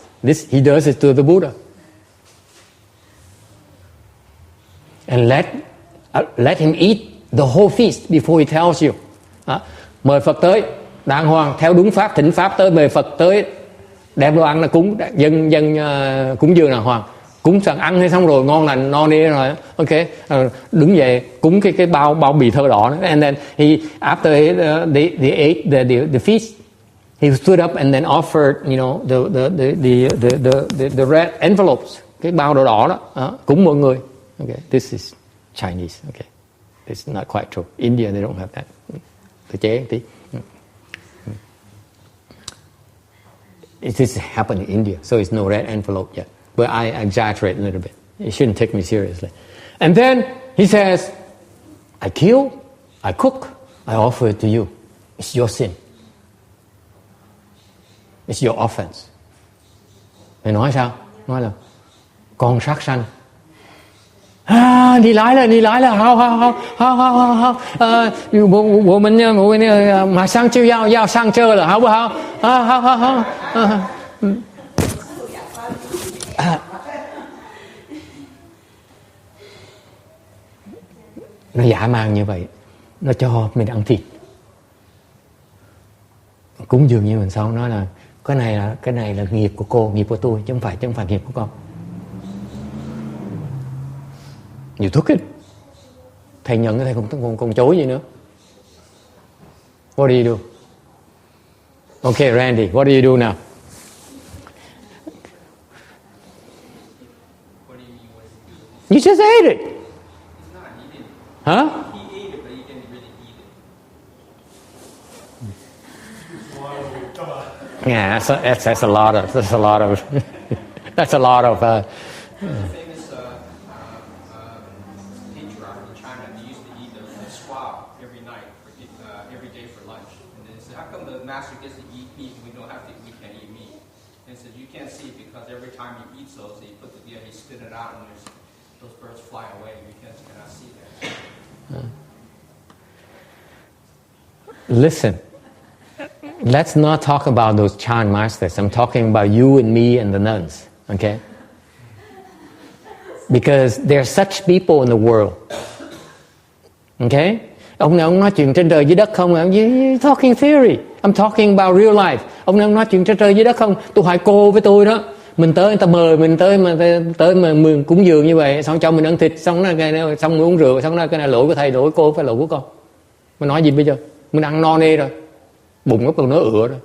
Speaker 1: He does it to the Buddha. And let him eat the whole feast before he tells you. Mời Phật tới đàng hoàng theo đúng pháp, thỉnh pháp tới, mời Phật tới đem đồ ăn là cúng, dân cúng dường đàng hoàng, cúng xong ăn hay xong rồi ngon lành no nê rồi, ok, đứng dậy cúng cái bao bì thơ đỏ đó. And then after they ate the feast, he stood up and then offered, the red envelopes, cái bao đồ đỏ đó, cúng mọi người. Okay, this is Chinese. Okay, it's not quite true. India they don't have that. Tôi chế một tí. It is happening in India, so it's no red envelope yet. But I exaggerate a little bit. You shouldn't take me seriously. And then he says, I kill, I cook, I offer it to you. It's your sin. It's your offense. Mày nói sao? Nói là con sát sanh. Đi lại là hao bộ mình mà sang chiêu giao sang chơi là hao nó dã man như vậy, nó cho mình ăn thịt, cúng dường như mình sau nói là cái này là nghiệp của cô, nghiệp của tôi chứ không phải nghiệp của con. You took it. Thầy nhận, thầy còn chối gì nữa. What do you do? Okay, Randy, what do you do now?
Speaker 2: What do you mean?
Speaker 1: You just ate it.
Speaker 2: He's not eating it.
Speaker 1: Huh?
Speaker 2: He ate it, but he didn't really eat it.
Speaker 1: Yeah, that's a lot of that's a lot of.
Speaker 2: Famous patriarch in China, they used to eat a squab every night, every day for lunch. And then they said, how come the master gets to eat meat and we can't eat meat? And he said, you can't see it because every time he eats those, he put it together, he spit it out, and those birds fly away. You cannot see that.
Speaker 1: Listen, let's not talk about those Chan masters. I'm talking about you and me and the nuns, okay? Because there are such people in the world. Okay? Ông này ông nói chuyện trên trời dưới đất không? You're talking theory. I'm talking about real life. Ông này ông nói chuyện trên trời dưới đất không? Tôi hỏi cô với tôi đó. Mình tới, người ta mời mình tới mà mình cúng dường như vậy, xong cho mình ăn thịt, xong mình uống rượu, xong cái này lỗi của thầy, lỗi của cô, phải lỗi của con. Mình nói gì bây giờ? Mình ăn no nê rồi, bụng nó còn nó ựa rồi.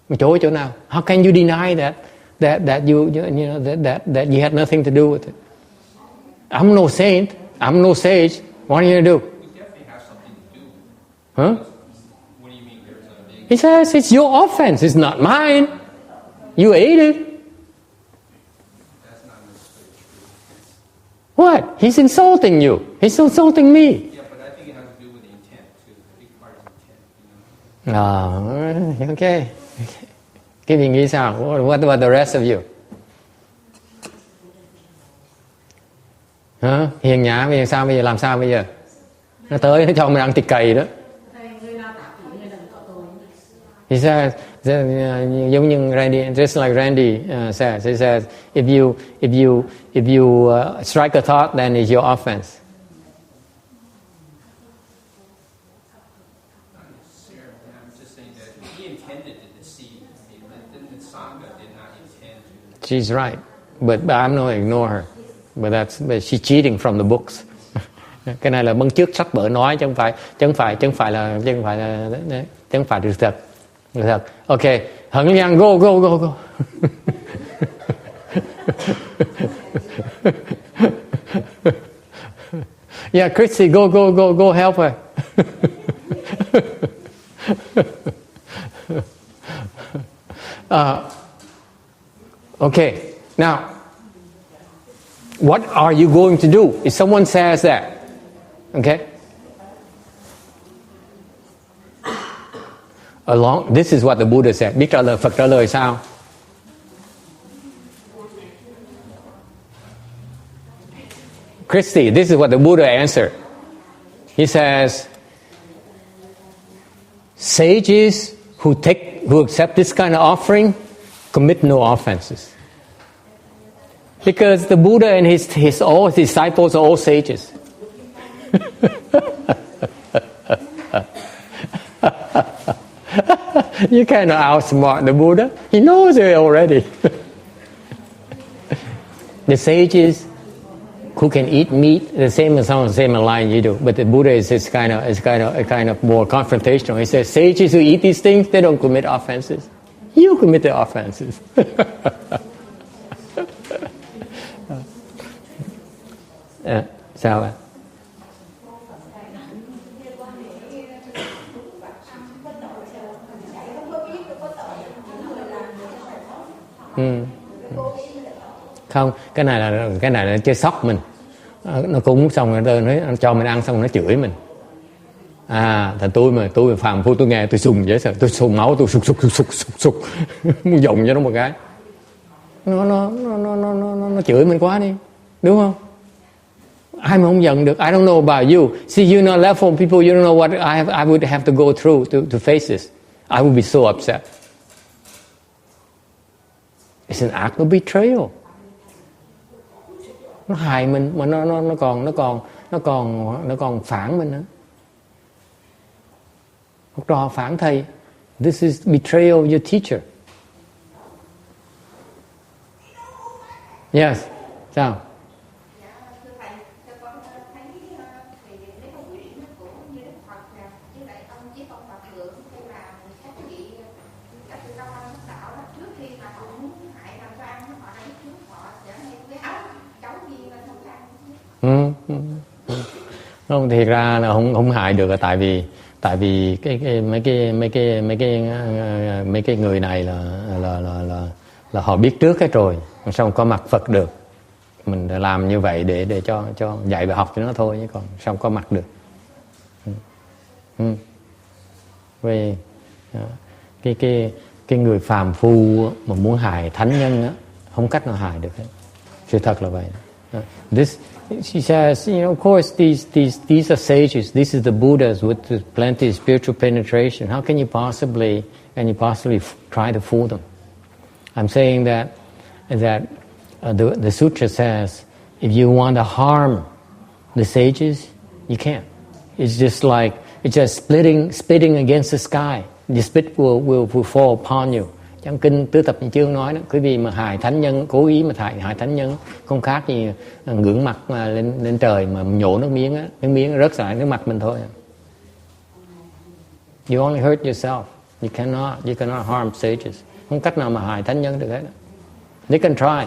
Speaker 1: Mình chối chỗ nào? How can you deny that you know that you had nothing to do with it? I'm no saint. I'm no sage. What are you going to do?
Speaker 2: We definitely have something to do.
Speaker 1: Huh?
Speaker 2: What do you mean there's a big...
Speaker 1: He says, it's your offense. It's not mine. You ate it.
Speaker 2: That's not necessarily true.
Speaker 1: What? He's insulting you. He's insulting me.
Speaker 2: Yeah, but I think it has to do with the intent too. A big part is intent, you know.
Speaker 1: Okay. Cái gì nghĩ sao? What about the rest of you? Hả? Hiền nhã bây giờ sao bây giờ? Làm sao bây giờ? Nó tới nó cho mình ăn thịt cầy đó. He says, giống như Randy, just like Randy says, he says, if you strike a thought, then it's your offense.
Speaker 2: Not necessarily. I'm just saying that he intended to deceive. The Sangha did not intend to.
Speaker 1: She's right, but I'm not ignore her. But she's cheating from the books. Cái này là bưng trước sách vở nói chứ không phải sự thật. Sự thật. Okay, Hận Liang, go. Yeah, Christy, go help her. Okay, now, what are you going to do if someone says that? Okay? This is what the Buddha said. Biết Phật trả lời sao? Christy, this is what the Buddha answered. He says, sages who accept this kind of offering commit no offenses. Because the Buddha and his disciples are all sages. You cannot outsmart the Buddha. He knows it already. The sages who can eat meat, the same line you do. But the Buddha is kind of more confrontational. He says, sages who eat these things, they don't commit offenses. You commit the offenses. Sao ạ? Không, cái này là chơi sóc mình. Nó cúng xong rồi nó cho mình ăn xong rồi nó chửi mình. Thành tôi phàm phu, tôi nghe tôi sùng dễ sợ, tôi sùng máu, tôi sục muốn dùng cho nó một cái. Nó chửi mình quá đi, đúng không? Ai mà không giận được. I don't know about you. See, you're not level people. You don't know what I would have to go through to face this. I would be so upset. It's an act of betrayal. Nó hại mình mà nó còn phản mình nữa. Học trò phản thầy. This is betrayal of your teacher. Yes. Sao? Không, thiệt ra là không hại được, là tại vì mấy cái người này là họ biết trước hết rồi, sao có mặt Phật được. Mình làm như vậy để cho dạy bài học cho nó thôi, chứ còn sao có mặt được. Vì cái người phàm phu mà muốn hại thánh nhân á, không cách nào hại được hết. Sự thật là vậy. She says, of course, these are sages. This is the Buddhas with plenty of spiritual penetration. How can you possibly try to fool them? I'm saying that the sutra says, if you want to harm the sages, you can't. It's just spitting against the sky. The spit will fall upon you. Trong kinh Tứ Thập Nhị Chương nói đó, quý vị mà hại thánh nhân, cố ý mà hại thánh nhân, không khác gì ngưỡng mặt mà lên trời mà nhổ nước miếng rớt lại nước mặt mình thôi. You only hurt yourself. You cannot harm sages. Không cách nào mà hại thánh nhân được hết. They can try,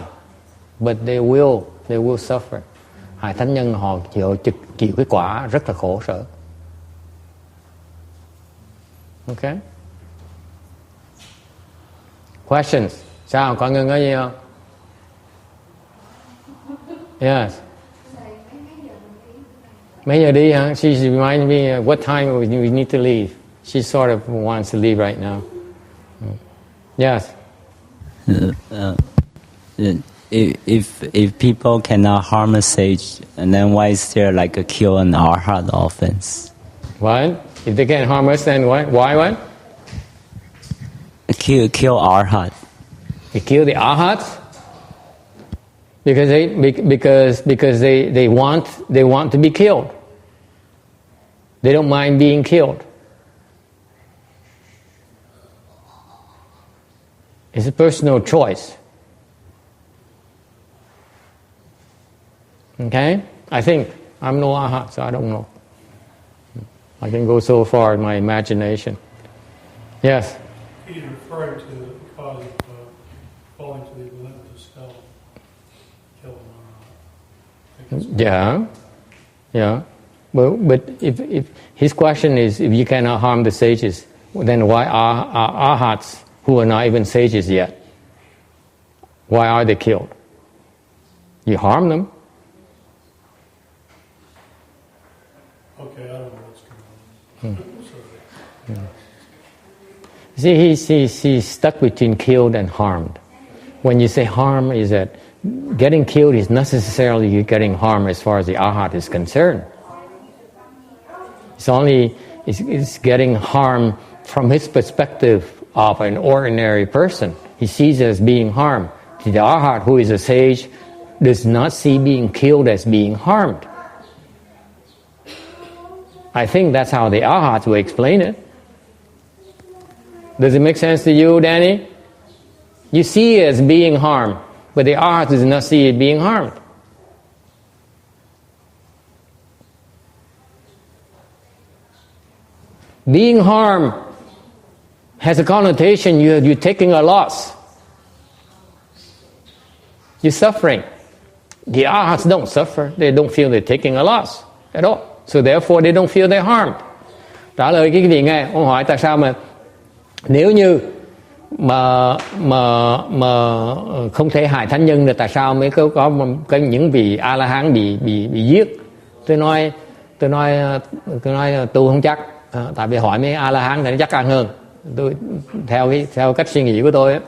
Speaker 1: but they will suffer. hại thánh nhân họ chịu cái quả rất là khổ sở. Okay. Questions? Sao? Có ngưng có gì không? Yes. Mấy giờ đi hả? She reminded me what time we need to leave. She sort of wants to leave right now. Yes.
Speaker 7: If people cannot harm a sage, and then why is there like a kill an arhat offense?
Speaker 1: What? If they can't harm us, then what? Why what?
Speaker 7: Kill arhat.
Speaker 1: They kill the arhats because they want to be killed. They don't mind being killed. It's a personal choice. Okay? I think I'm no arhat, so I don't know. I can go so far in my imagination. Yes?
Speaker 6: He's referring to the cause of falling to the relentless hell, killing
Speaker 1: Yeah. Yeah. But if his question is, if you cannot harm the sages, then why are arhats who are not even sages yet? Why are they killed? You harm them.
Speaker 6: Okay, I don't know what's going on.
Speaker 1: See, he's stuck between killed and harmed. When you say harm, is that getting killed is not necessarily you getting harm as far as the arhat is concerned. It's getting harm from his perspective of an ordinary person. He sees it as being harmed. The arhat, who is a sage, does not see being killed as being harmed. I think that's how the arhats will explain it. Does it make sense to you, Danny? You see it as being harmed, but the arhat does not see it being harmed. Being harmed has a connotation you're taking a loss. You're suffering. The arhats don't suffer. They don't feel they're taking a loss at all. So therefore they don't feel they're harmed. Trả lời cái vị nghe, ông hỏi tại sao mà nếu như mà không thể hại thánh nhân, là tại sao mới có những vị A La Hán bị giết? Tôi nói tôi không chắc. Tại vì hỏi mấy A La Hán thì nó chắc ăn hơn. Tôi theo cách suy nghĩ của tôi,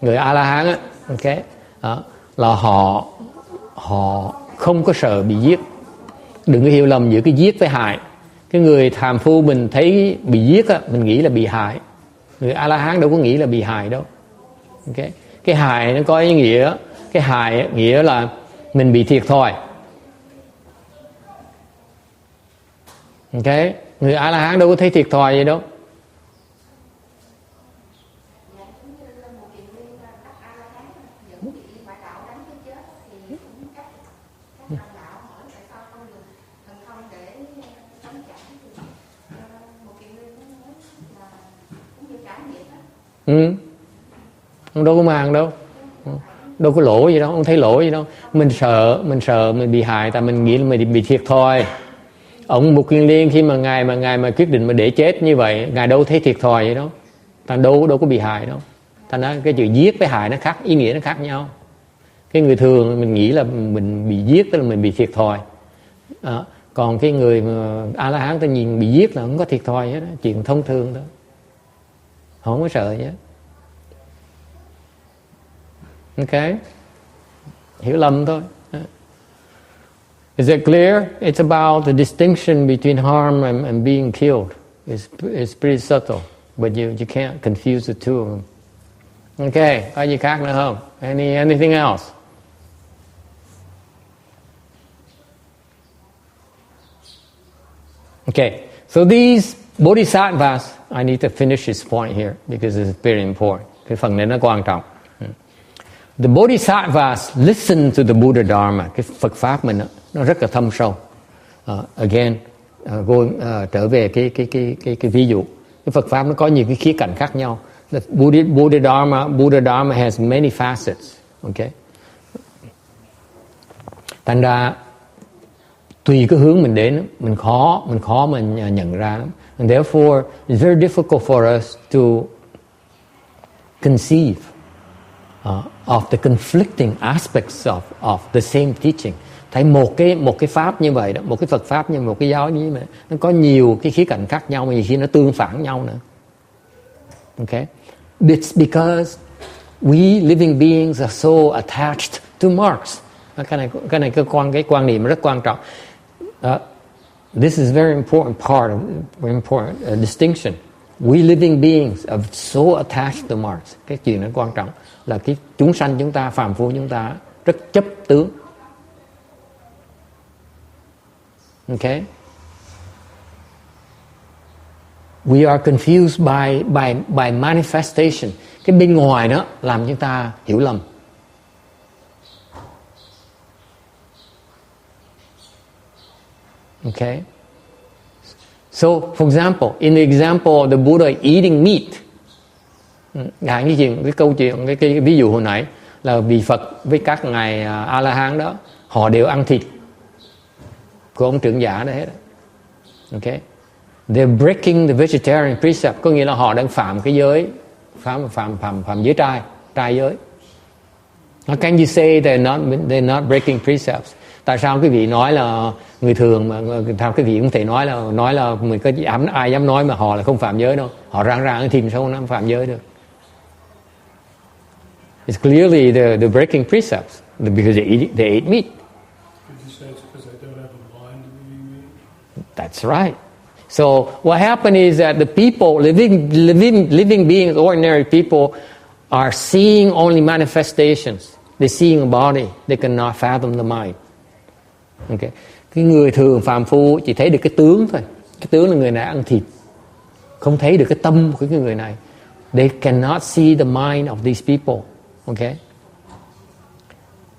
Speaker 1: người A La Hán okay, là họ không có sợ bị giết. Đừng có hiểu lầm giữa cái giết với hại. Cái người phàm phu mình thấy bị giết á, mình nghĩ là bị hại. Người A La Hán đâu có nghĩ là bị hại đâu. Okay. Cái hại nó có ý nghĩa, cái hại nghĩa là mình bị thiệt thòi. Okay. Người A La Hán đâu có thấy thiệt thòi gì đâu. Ông đâu có màng đâu, đâu có lỗ gì đâu, ông thấy lỗ gì đâu. Mình sợ mình bị hại, tại mình nghĩ là mình bị thiệt thòi. Ông Mục Kiền Liên khi mà ngài mà quyết định mà để chết như vậy, ngài đâu thấy thiệt thòi gì đâu, thành đâu có bị hại đâu. Thành ra cái chữ giết với hại nó khác, ý nghĩa nó khác nhau. Cái người thường mình nghĩ là mình bị giết tức là mình bị thiệt thòi. Còn cái người mà A La Hán ta nhìn bị giết là không có thiệt thòi hết đó, chuyện thông thường thôi, không có sợ gì hết. Okay, hiểu lầm thôi. Is it clear? It's about the distinction between harm and being killed. It's pretty subtle, but you can't confuse the two of them. Okay, có gì khác nữa không? Anything else? Okay, so these bodhisattvas, I need to finish this point here because it's very important. Cái phần này nó quan trọng. The bodhisattvas listen to the Buddha Dharma. Cái Phật pháp mình nó rất là thâm sâu. Trở về cái ví dụ. Cái Phật pháp nó có nhiều cái khía cạnh khác nhau. The Buddha Dharma has many facets. Okay. Thành ra tùy cái hướng mình đến mình khó mình nhận ra lắm. And therefore it's very difficult for us to conceive of the conflicting aspects of the same teaching. Thấy một cái pháp như vậy đó, một cái Phật pháp như một cái giáo như vậy, nó có nhiều cái khía cạnh khác nhau, mà nhiều khi nó tương phản nhau nữa. Okay, it's because we living beings are so attached to marks. Cái quan niệm rất quan trọng. This is very important part of very important distinction. We living beings are so attached to marks. Cái chuyện đó quan trọng là cái chúng sanh chúng ta, phàm phu chúng ta rất chấp tướng. Okay, we are confused by manifestation. Cái bên ngoài đó làm chúng ta hiểu lầm. Okay, so for example, in the example of the Buddha eating meat, cái câu chuyện, cái ví dụ hồi nãy là vị Phật với các ngài A La Hán đó, họ đều ăn thịt của ông trưởng giả đó hết. Okay, they're breaking the vegetarian precept, có nghĩa là họ đang phạm cái giới phạm giới trai giới. How can you say they're not breaking precepts? Tại sao quý vị nói là người thường mà sao quý vị cũng thể nói là mình có ai dám nói mà họ là không phạm giới đâu? Họ ràng thì sao nó phạm giới được? It's clearly they're breaking precepts because they ate meat. That's right. So what happened is that the people, living beings, ordinary people, are seeing only manifestations. They're seeing a body. They cannot fathom the mind. Okay. Cái người thường phàm phu chỉ thấy được cái tướng thôi. Cái tướng là người này ăn thịt, không thấy được cái tâm của cái người này. They cannot see the mind of these people. Okay.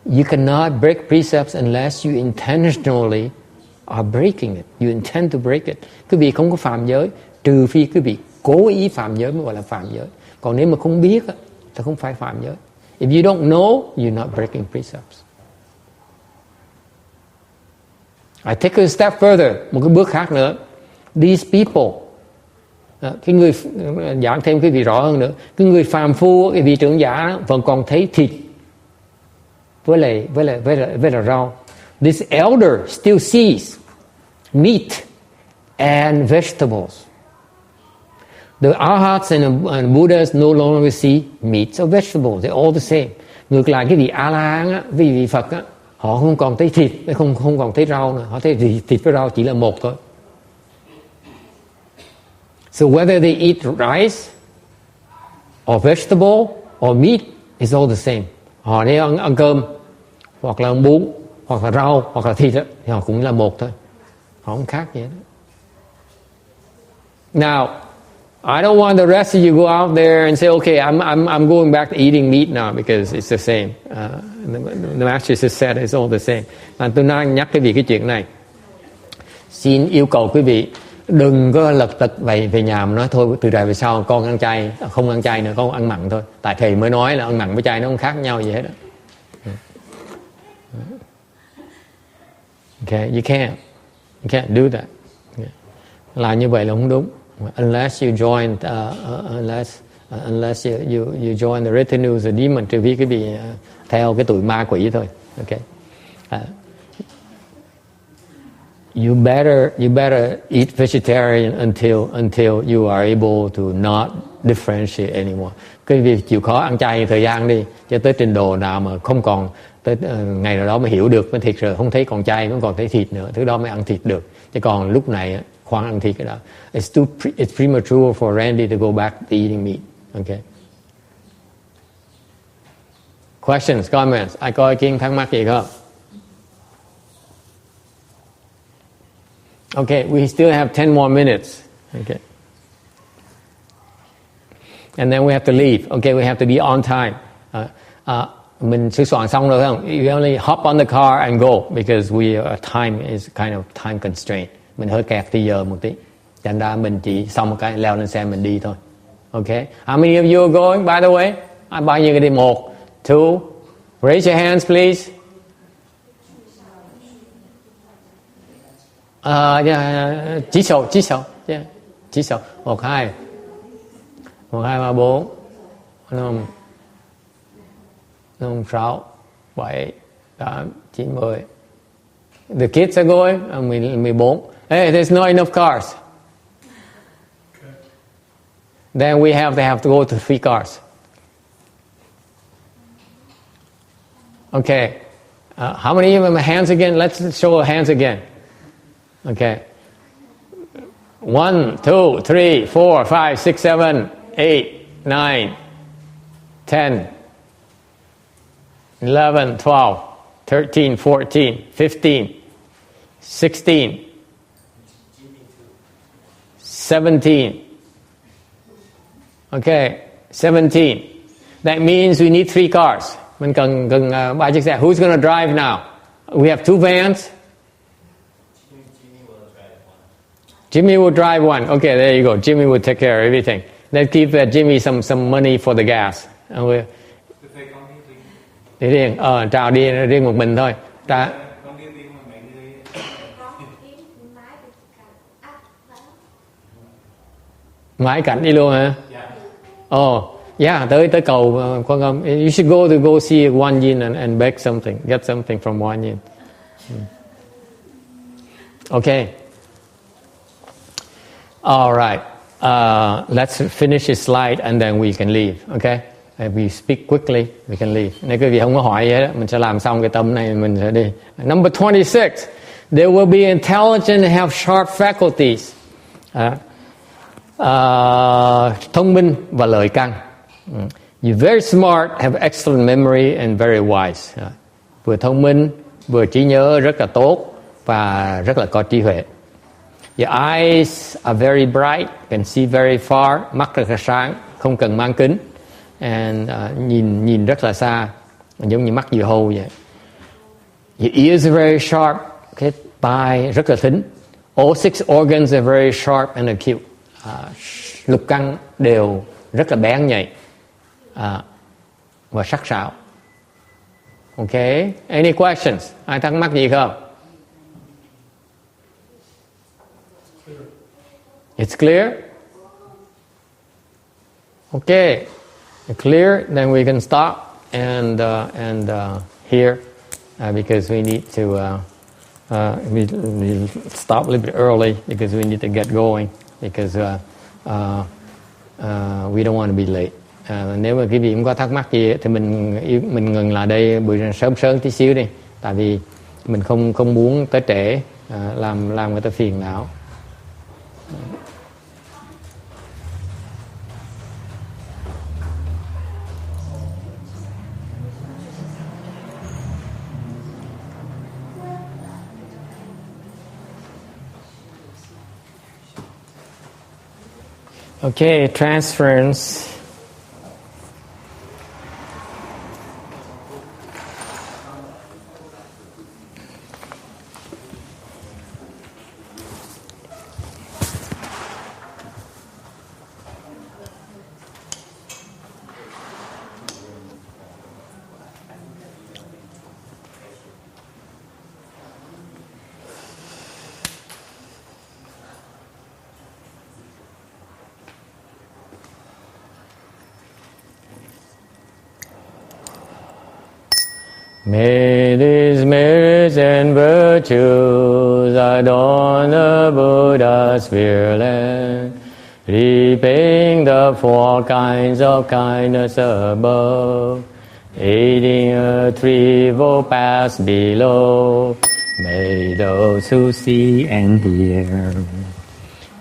Speaker 1: You cannot break precepts unless you intentionally are breaking it. You intend to break it. Quý vị không có phạm giới trừ phi quý vị cố ý phạm giới mới gọi là phạm giới. Còn nếu mà không biết thì không phải phạm giới. If you don't know, you're not breaking precepts. I take a step further, một cái bước khác nữa. These people, cái người giảng thêm cái vị rõ hơn nữa. Cái người phàm phu, cái vị trưởng giả vẫn còn thấy thịt với lại rau. This elder still sees meat and vegetables. The Arhats and Buddhas no longer see meats or vegetables. They're all the same. Ngược lại cái vị A-la-hán, vị Phật họ không còn thấy thịt, không còn thấy rau nữa. Họ thấy thịt với rau chỉ là một thôi. So whether they eat rice or vegetable or meat, it's all the same. Họ nếu ăn cơm hoặc là ăn bún hoặc là rau hoặc là thịt thì họ cũng là một thôi. Họ không khác gì hết. Now, I don't want the rest of you go out there and say, okay, I'm going back to eating meat now because it's the same. The master just said it's all the same. Tôi nói nhắc quý vị cái chuyện này. Xin yêu cầu quý vị đừng có lật tật về nhà mà nói thôi từ đây về sau con ăn chay, không ăn chay nữa, con ăn mặn thôi. Tại thầy mới nói là ăn mặn với chay nó không khác nhau gì hết đó. Okay, you can't do that. Là như vậy là không đúng. Unless you join, unless you join the retinues of demon, trừ phi quý vị theo cái tụi ma quỷ thôi. Okay. You better eat vegetarian until you are able to not differentiate anymore. Cái việc chịu khó ăn chay thời gian đi, cho tới trình độ nào mà không còn tới ngày nào đó mới hiểu được mới thịt rồi, không thấy còn chay, không còn thấy thịt nữa, thứ đó mới ăn thịt được. Chứ còn lúc này khoan ăn thịt cái đó. It's premature for Randy to go back to eating meat. Okay. Questions, comments? Ai có ý kiến thắc mắc gì không? Okay, we still have 10 more minutes. Okay. And then we have to leave. Okay, we have to be on time. Mình sửa soạn xong rồi không? You only hop on the car and go because time is kind of time constraint. Mình hơi kẹt thì giờ một tí. Thành ra mình chỉ xong một cái leo lên xe mình đi thôi. Okay. How many of you are going, by the way? Bao nhiêu cái đi? 1, 2. Raise your hands, please. Chỉ số. Yeah. Chỉ số. 1, 2, 3, 4, 5, 6, 7, 8, 9, 10. The kids are going. 14. Hey, there's not enough cars. Then we have to go to 3 cars. Okay. How many of them hands again? Let's show hands again. Okay. 1, 2, 3, 4, 5, 6, 7, 8, 9, 10, 11, 12, 13, 14, 15, 16, 17. Okay, 17. That means we need 3 cars. Mình cần 3 chiếc xe. Who's going to drive now? We have 2 vans. Jimmy will drive one. Okay, there you go. Jimmy will take care of everything. Let's give Jimmy some money for the gas. Đi riêng. Trào đi riêng một mình thôi. Mãi cảnh đi luôn hả? Yeah, tới cầu Quan Âm. You should go see Wan Yin and beg something, get something from Wan Yin. Okay. All right. Let's finish this slide and then we can leave. Okay. If we speak quickly, we can leave. Nếu quý vị không có hỏi gì hết, mình sẽ làm xong cái tâm này, mình sẽ đi. Number 26. They will be intelligent and have sharp faculties. Thông minh và lợi căn. You're very smart, have excellent memory and very wise. Vừa thông minh, vừa trí nhớ rất là tốt và rất là có trí huệ. Your eyes are very bright, can see very far, mắt rất là sáng, không cần mang kính, and nhìn rất là xa, giống như mắt diều hâu vậy. Your ears are very sharp, cái tai rất là thính. All 6 organs are very sharp and acute. Lục căn đều rất là bén nhạy và sắc sảo. Okay, any questions? Ai thắc mắc gì không? It's clear? Okay, clear. Then we can stop and here because we need to we stop a little bit early because we need to get going because we don't want to be late. Nếu mà quý vị cũng có thắc mắc gì thì mình ngừng lại đây buổi sớm tí xíu đi, tại vì mình không muốn tới trễ làm người ta phiền não. Okay, transference. May these merits and virtues adorn the Buddha's Sphere Land, repaying the 4 kinds of kindness above, aiding a threefold path below. May those who see and hear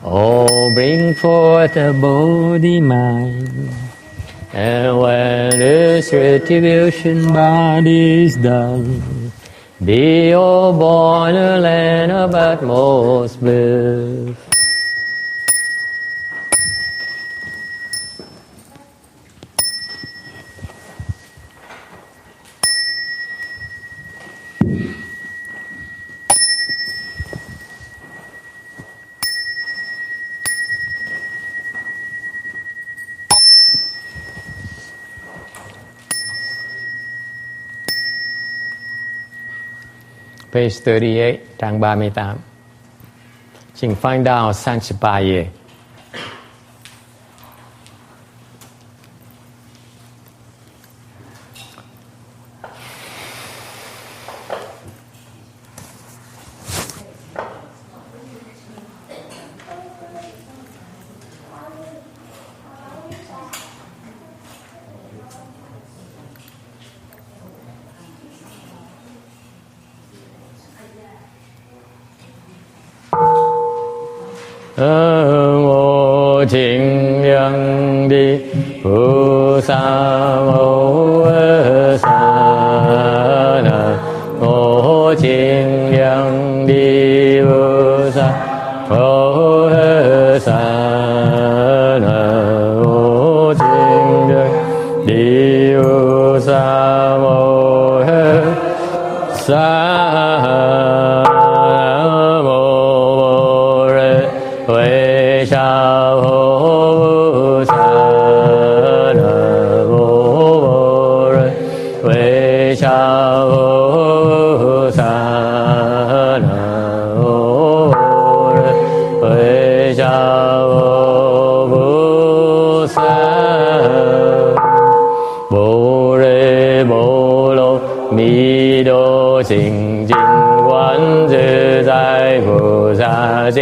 Speaker 1: all bring forth a Bodhi mind. And when this retribution body is done, be all born a land of utmost bliss. Page 38, trang 38. 请翻到38页。我尽量的菩萨摩诃薩那，我盡量的菩薩摩诃薩那，我盡量的菩薩摩诃薩。Bồ Rê Bồ Lô Mi Đô Sinh